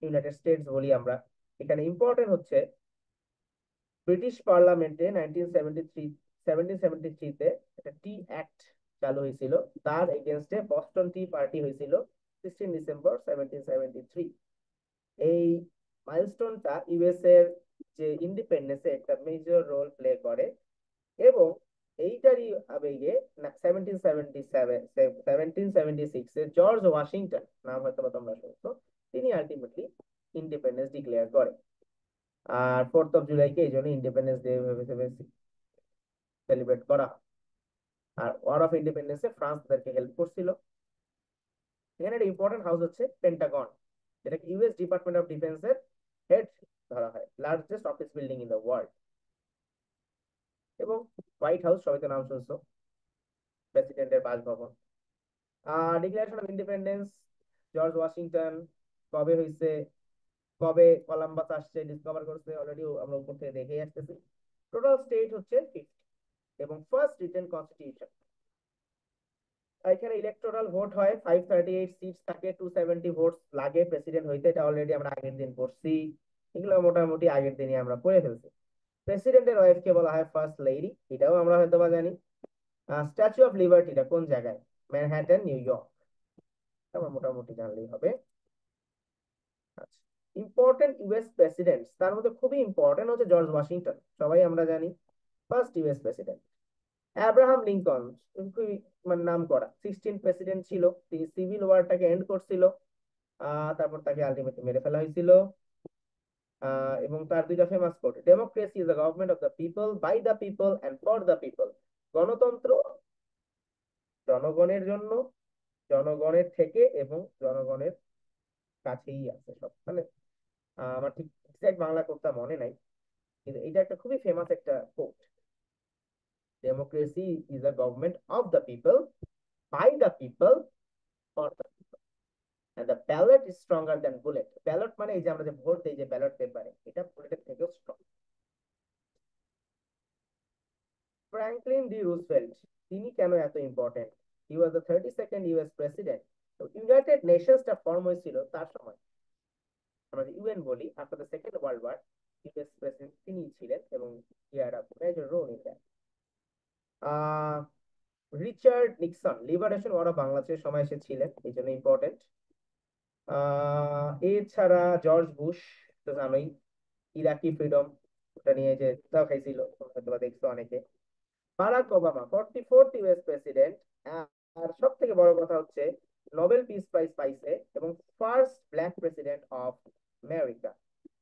Speaker 1: ইউনাইটেড স্টেটস বলি আমরা, এখানে ইম্পর্টেন্ট হচ্ছে ব্রিটিশ পার্লামেন্টে 1773 তে একটা টি অ্যাক্ট চালু হয়েছিল। তার এগেনস্টে বস্টন টি পার্টি হয়েছিল 16 ডিসেম্বর 1773। এই মাইলস্টোনটা ইউএস এর যে ইন্ডিপেন্ডেন্সে একটা মেজর রোল প্লে করে। এবং এইটারই আবেগে 1776 এ জর্জ ওয়াশিংটন, নাম হয়তো বা তোমরা শুনছো, তিনি আলটিমেটলি ইন্ডিপেন্ডেন্স ডিক্লেয়ার করে। আর 4th অফ জুলাইকে এই জন্য ইন্ডিপেন্ডেন্স ডে হিসেবে সেলিব্রেট করা হয়। আর ওয়ার অফ ইন্ডিপেন্ডেন্সে ফ্রান্স তাদেরকে হেল্প করছিল। এখানে একটা ইম্পর্টেন্ট হাউস হচ্ছে পেন্টাগন, যেটাকে ইউএস ডিপার্টমেন্ট অফ ডিফেন্সের হেড ধরা হয়, largest office building in the world. এবং হোয়াইট হাউস, সবাই তো নাম শুনছো, প্রেসিডেন্টের বাসভবন। Declaration of independence, George Washington কবে হয়েছে, কবে কলাম্বাস আসছে ডিসকভার করছে, অলরেডি আমরা উপর থেকে দেখেই আসতেছি। টোটাল স্টেট হচ্ছে 50। এবং ফার্স্ট রিটেন কনস্টিটিউশন। এখানে ইলেকটোরাল ভোট হয়, 538 সিটস থাকে, 270 ভোটস লাগে প্রেসিডেন্ট হইতে, এটা অলরেডি আমরা আগের দিন পড়ছি। এগুলো মোটামুটি আগের দিনই আমরা পড়ে ফেলছি। প্রেসিডেন্টের ওয়াইফকে বলা হয় ফার্স্ট লেডি, এটাও আমরা হয়তো বা জানি। স্ট্যাচু অফ লিবার্টিটা কোন জায়গায়? Manhattan, new York. আমরা মোটামুটি জানলেই হবে। আচ্ছা, ইম্পর্টেন্ট ইউএস প্রেসিডেন্ট, তার মধ্যে খুবই ইম্পর্টেন্ট হচ্ছে জর্জ ওয়াশিংটন, সবাই আমরা জানি, first US president. Abraham Lincoln, খুবই মানে নাম করা 16 প্রেসিডেন্ট ছিল, তিনি সিভিল ওয়ারটাকে এন্ড করছিল। তারপর তাকে আলটিমেটলি মেরে ফেলা হয়েছিল। এবং তার দুইটা famous quote, democracy is the government of the people, by the people and for the people. গণতন্ত্র জনগণের জন্য, জনগণের থেকে এবং জনগণের কাছেই আছে সব, মানে আমার ঠিক এক্সাক্ট বাংলা কোটটা মনে নাই, কিন্তু এটা একটা খুবই ফেমাস একটা quote. Democracy is the government of the people, by the people, for the people, and the ballot is stronger than bullet. Ballot মানে এই যে আমরা যে ভোট দেই যে ব্যালট পেপারে, এটা বুলেটের থেকেও স্ট্রং। ফ্র্যাঙ্কলিন ডি রুজভেল্ট, তিনি কেন এত important? He was the 32nd US president. তো ইউনাইটেড নেশনসটা ফর্ম হয়েছিল তার সময়, আমরা ইউএন বলি, after the second world war. US president তিনি ছিলেন এবং he had a major role in that. Richard Nixon, liberation war of বাংলাদেশের সময় এসে ছিলেন, এই জন্য ইম্পর্টেন্ট। এছাড়া জর্জ বুশ, তো জানোই, ইরাকি ফ্রিডম, ওটা নিয়ে যে তাও খাইছিল, হয়তো দেখছো অনেকে। Barack Obama, 44th US president. আর সব থেকে বড় কথা হচ্ছে নোবেল পিস প্রাইজ পাইছে এবং first black president of America.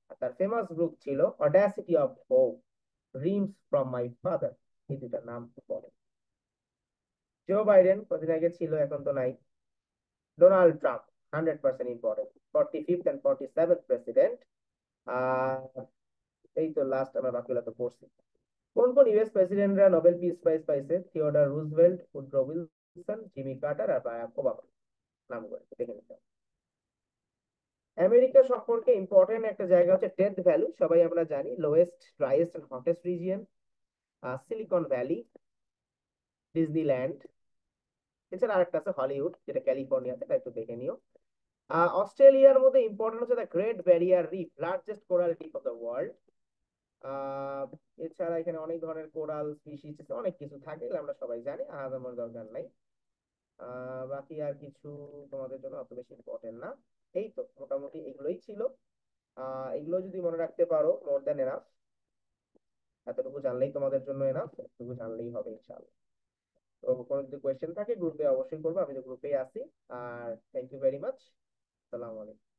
Speaker 1: আর তার ফেমাস বুক ছিল audacity of hope, dreams from my father. এই দুটার নাম বলে। জো বাইডেন কদিন আগে ছিল, এখন তো নাই। Donald Trump, 100% important, 45th and 47th president. আর এই তো লাস্ট, আমরা বাকিগুলো তো পড়ছি। কোন কোন ইউএস প্রেসিডেন্টরা নোবেল পিস প্রাইজ পাইছে? Theodore Roosevelt, Woodrow Wilson, Jimmy Carter আর বারাক ওবামা। নামগুলো দেখে নিতে হবে। আমেরিকা সম্পর্কে ইম্পর্টেন্ট একটা জায়গা হচ্ছে ডেথ ভ্যালু, সবাই আমরা জানি, lowest, driest and hottest region, Silicon Valley, Disneyland. এছাড়া আরেকটা আছে হলিউড, যেটা ক্যালিফোর্নিয়াতে, এটা একটু দেখে নিও। অস্ট্রেলিয়ার মধ্যে ইম্পর্টেন্ট হচ্ছে the Great Barrier Reef, largest coral reef of the world. আহ এছাড়া এখানে অনেক ধরনের কোরাল স্পিসিস, অনেক কিছু থাকে, এগুলো আমরা সবাই জানি, আলাদা আমার দরকার নাই। বাকি আর কিছু তোমাদের জন্য অত বেশি ইম্পর্টেন্ট না। এই তো মোটামুটি এগুলোই ছিল। এগুলো যদি মনে রাখতে পারো, মোর দ্যান এনাফ। এতটুকু জানলেই তোমাদের জন্য এনাফ, এতটুকু জানলেই হবে ইনশাআল্লাহ। তো কোনো যদি কোয়েশ্চেন থাকে গ্রুপে অবশ্যই করবো, আমি তো গ্রুপেই আছি। আর থ্যাংক ইউ ভেরি মাচ। আসসালামু আলাইকুম।